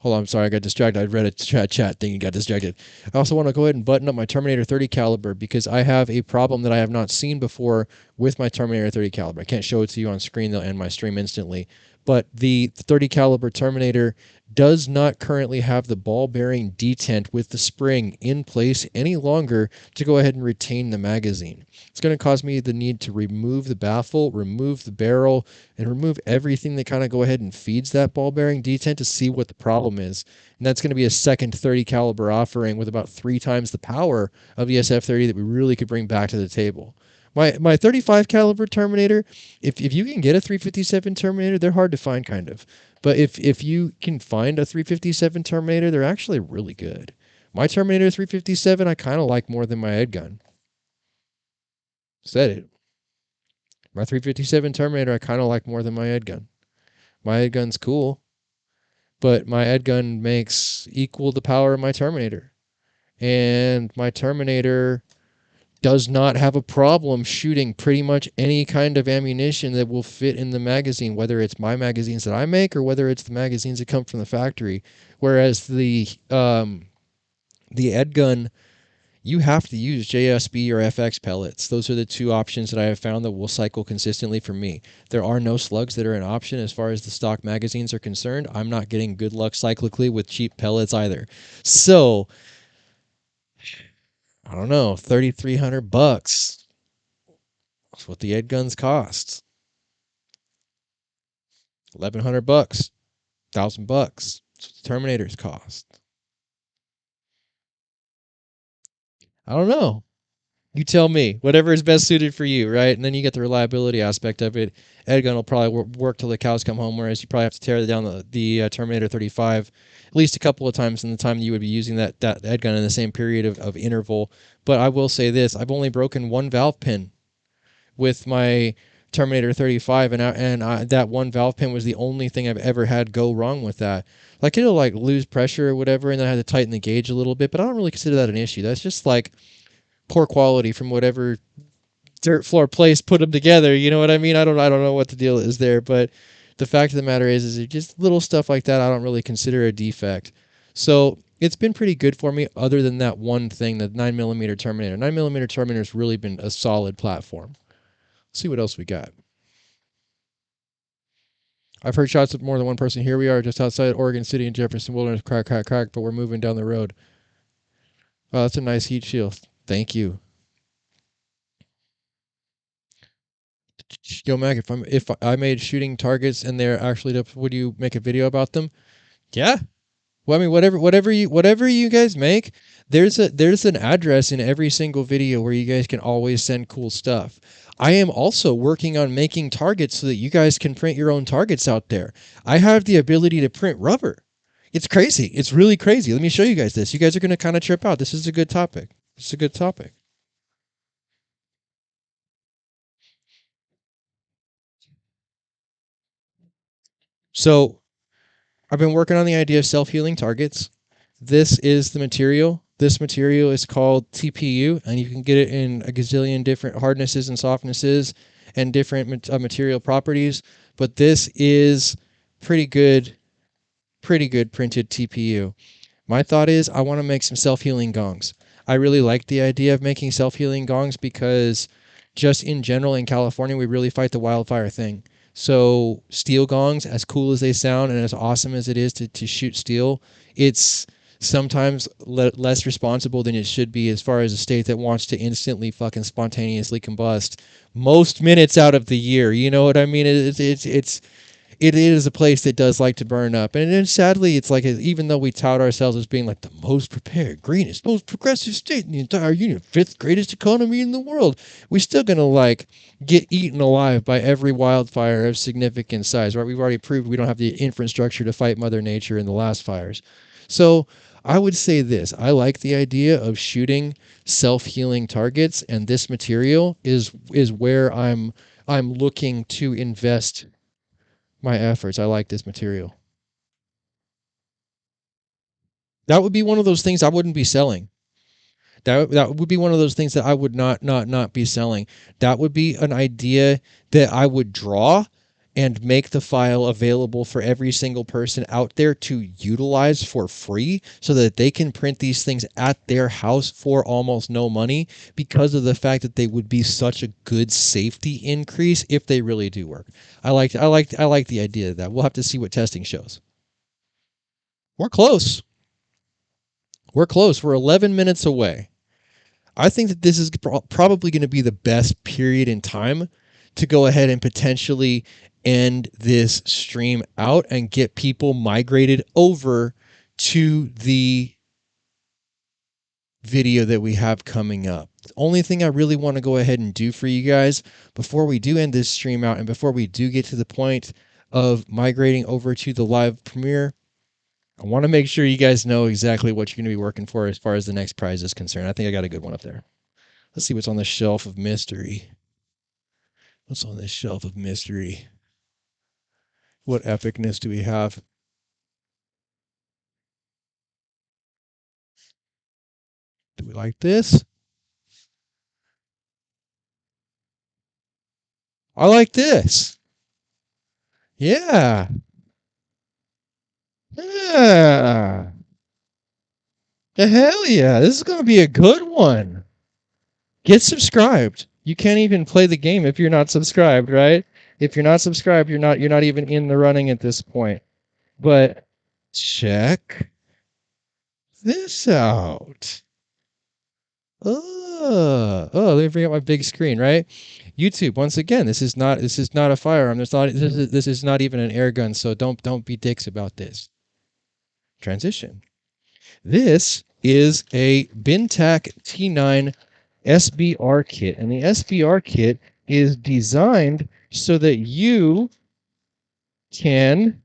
Hold on, I'm sorry, I got distracted. I read a chat thing and got distracted. I also want to go ahead and button up my Terminator 30 caliber because I have a problem that I have not seen before with my Terminator 30 caliber. I can't show it to you on screen, they'll end my stream instantly. But the 30 caliber Terminator does not currently have the ball bearing detent with the spring in place any longer to go ahead and retain the magazine. It's going to cause me the need to remove the baffle, remove the barrel, and remove everything that kind of go ahead and feeds that ball bearing detent to see what the problem is. And that's going to be a second 30 caliber offering with about 3 times the power of the SF30 that we really could bring back to the table. My 35 caliber Terminator, if you can get a 357 Terminator, they're hard to find kind of. But if you can find a 357 Terminator, they're actually really good. My Terminator 357 I kind of like more than my Airgun. Said it. My 357 Terminator I kind of like more than my Airgun. My Airgun's cool, but my Airgun makes equal the power of my Terminator. And my Terminator does not have a problem shooting pretty much any kind of ammunition that will fit in the magazine, whether it's my magazines that I make or whether it's the magazines that come from the factory. Whereas the Airgun, you have to use JSB or FX pellets. Those are the 2 options that I have found that will cycle consistently for me. There are no slugs that are an option as far as the stock magazines are concerned. I'm not getting good luck cyclically with cheap pellets either. So I don't know, $3,300. That's what the Airguns cost. $1,100, $1,000. That's what the Terminators cost. I don't know. You tell me, whatever is best suited for you, right? And then you get the reliability aspect of it. Airgun will probably work till the cows come home, whereas you probably have to tear down the Terminator 35 at least a couple of times in the time you would be using that Airgun in the same period of interval. But I will say this, I've only broken one valve pin with my Terminator 35, and that one valve pin was the only thing I've ever had go wrong with that. Like, it'll like lose pressure or whatever, and then I had to tighten the gauge a little bit, but I don't really consider that an issue. That's just like poor quality from whatever dirt floor place put them together. You know what I mean? I don't know what the deal is there, but the fact of the matter is it just little stuff like that I don't really consider a defect. So it's been pretty good for me, other than that one thing, the 9mm Terminator. 9mm Terminator has really been a solid platform. Let's see what else we got. I've heard shots of more than one person. Here we are, just outside Oregon City in Jefferson Wilderness. Crack, crack, crack. But we're moving down the road. Oh, that's a nice heat shield. Thank you. Yo, Mac, if I made shooting targets and they're actually, would you make a video about them? Yeah. Well, I mean, whatever you guys make, there's an address in every single video where you guys can always send cool stuff. I am also working on making targets so that you guys can print your own targets out there. I have the ability to print rubber. It's crazy. It's really crazy. Let me show you guys this. You guys are going to kind of trip out. This is a good topic. It's a good topic. So I've been working on the idea of self-healing targets. This is the material. This material is called TPU, and you can get it in a gazillion different hardnesses and softnesses and different material properties. But this is pretty good printed TPU. My thought is I want to make some self-healing gongs. I really like the idea of making self-healing gongs because just in general in California, we really fight the wildfire thing. So steel gongs, as cool as they sound and as awesome as it is to shoot steel, it's sometimes less responsible than it should be as far as a state that wants to instantly fucking spontaneously combust most minutes out of the year. You know what I mean? It is a place that does like to burn up. And then sadly, it's like, even though we tout ourselves as being like the most prepared, greenest, most progressive state in the entire union, fifth greatest economy in the world, we're still going to like get eaten alive by every wildfire of significant size, right? We've already proved we don't have the infrastructure to fight Mother Nature in the last fires. So I would say this. I like the idea of shooting self-healing targets, and this material is where I'm looking to invest my efforts. I like this material. That would be one of those things I wouldn't be selling. That would be one of those things that I would not be selling. That would be an idea that I would draw and make the file available for every single person out there to utilize for free so that they can print these things at their house for almost no money, because of the fact that they would be such a good safety increase if they really do work. I like the idea of that. We'll have to see what testing shows. We're close. We're close. We're 11 minutes away. I think that this is probably going to be the best period in time to go ahead and potentially end this stream out and get people migrated over to the video that we have coming up. The only thing I really want to go ahead and do for you guys before we do end this stream out and before we do get to the point of migrating over to the live premiere, I want to make sure you guys know exactly what you're going to be working for as far as the next prize is concerned. I think I got a good one up there. Let's see what's on the shelf of mystery. What's on this shelf of mystery? What epicness do we have? Do we like this? I like this. Yeah. Yeah. Hell yeah. This is going to be a good one. Get subscribed. You can't even play the game if you're not subscribed, right? If you're not subscribed, you're not even in the running at this point. But check this out. Let me bring up my big screen, right? YouTube, once again, this is not a firearm. This is not even an air gun, so don't be dicks about this. Transition. This is a Bintac T9 SBR kit. And the SBR kit is designed so that you can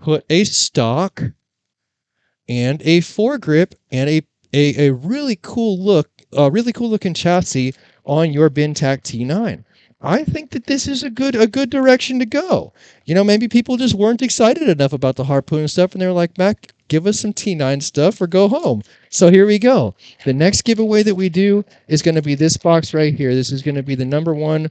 put a stock and a foregrip and a really cool looking chassis on your Bintac T9. I think that this is a good direction to go. You know, maybe people just weren't excited enough about the Harpoon stuff, and they're like, Mac, give us some T9 stuff or go home. So here we go. The next giveaway that we do is going to be this box right here. This is going to be the number one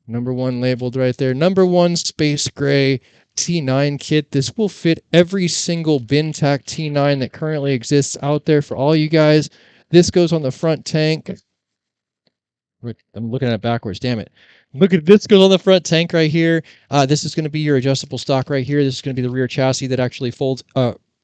labeled right there. Number 1 Space Gray T9 kit. This will fit every single Bintac T9 that currently exists out there for all you guys. This goes on the front tank. I'm looking at it backwards, damn it. Look at this goes on the front tank right here. This is going to be your adjustable stock right here. This is going to be the rear chassis that actually folds,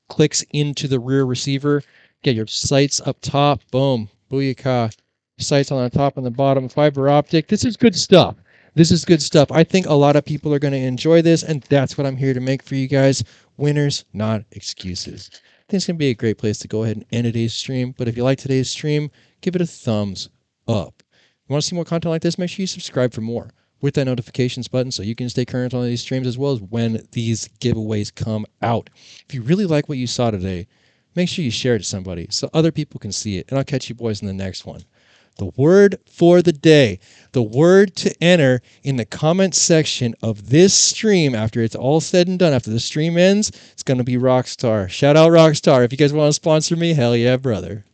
clicks into the rear receiver. Get your sights up top. Boom. Booyaka. Sights on the top and the bottom. Fiber optic. This is good stuff. This is good stuff. I think a lot of people are going to enjoy this, and that's what I'm here to make for you guys. Winners, not excuses. I think it's going to be a great place to go ahead and end today's stream. But if you like today's stream, give it a thumbs up. You want to see more content like this, make sure you subscribe for more with that notifications button so you can stay current on these streams as well as when these giveaways come out. If you really like what you saw today, make sure you share it to somebody so other people can see it. And I'll catch you boys in the next one. The word for the day, the word to enter in the comment section of this stream after it's all said and done, after the stream ends, it's going to be Rockstar. Shout out Rockstar. If you guys want to sponsor me, hell yeah, brother.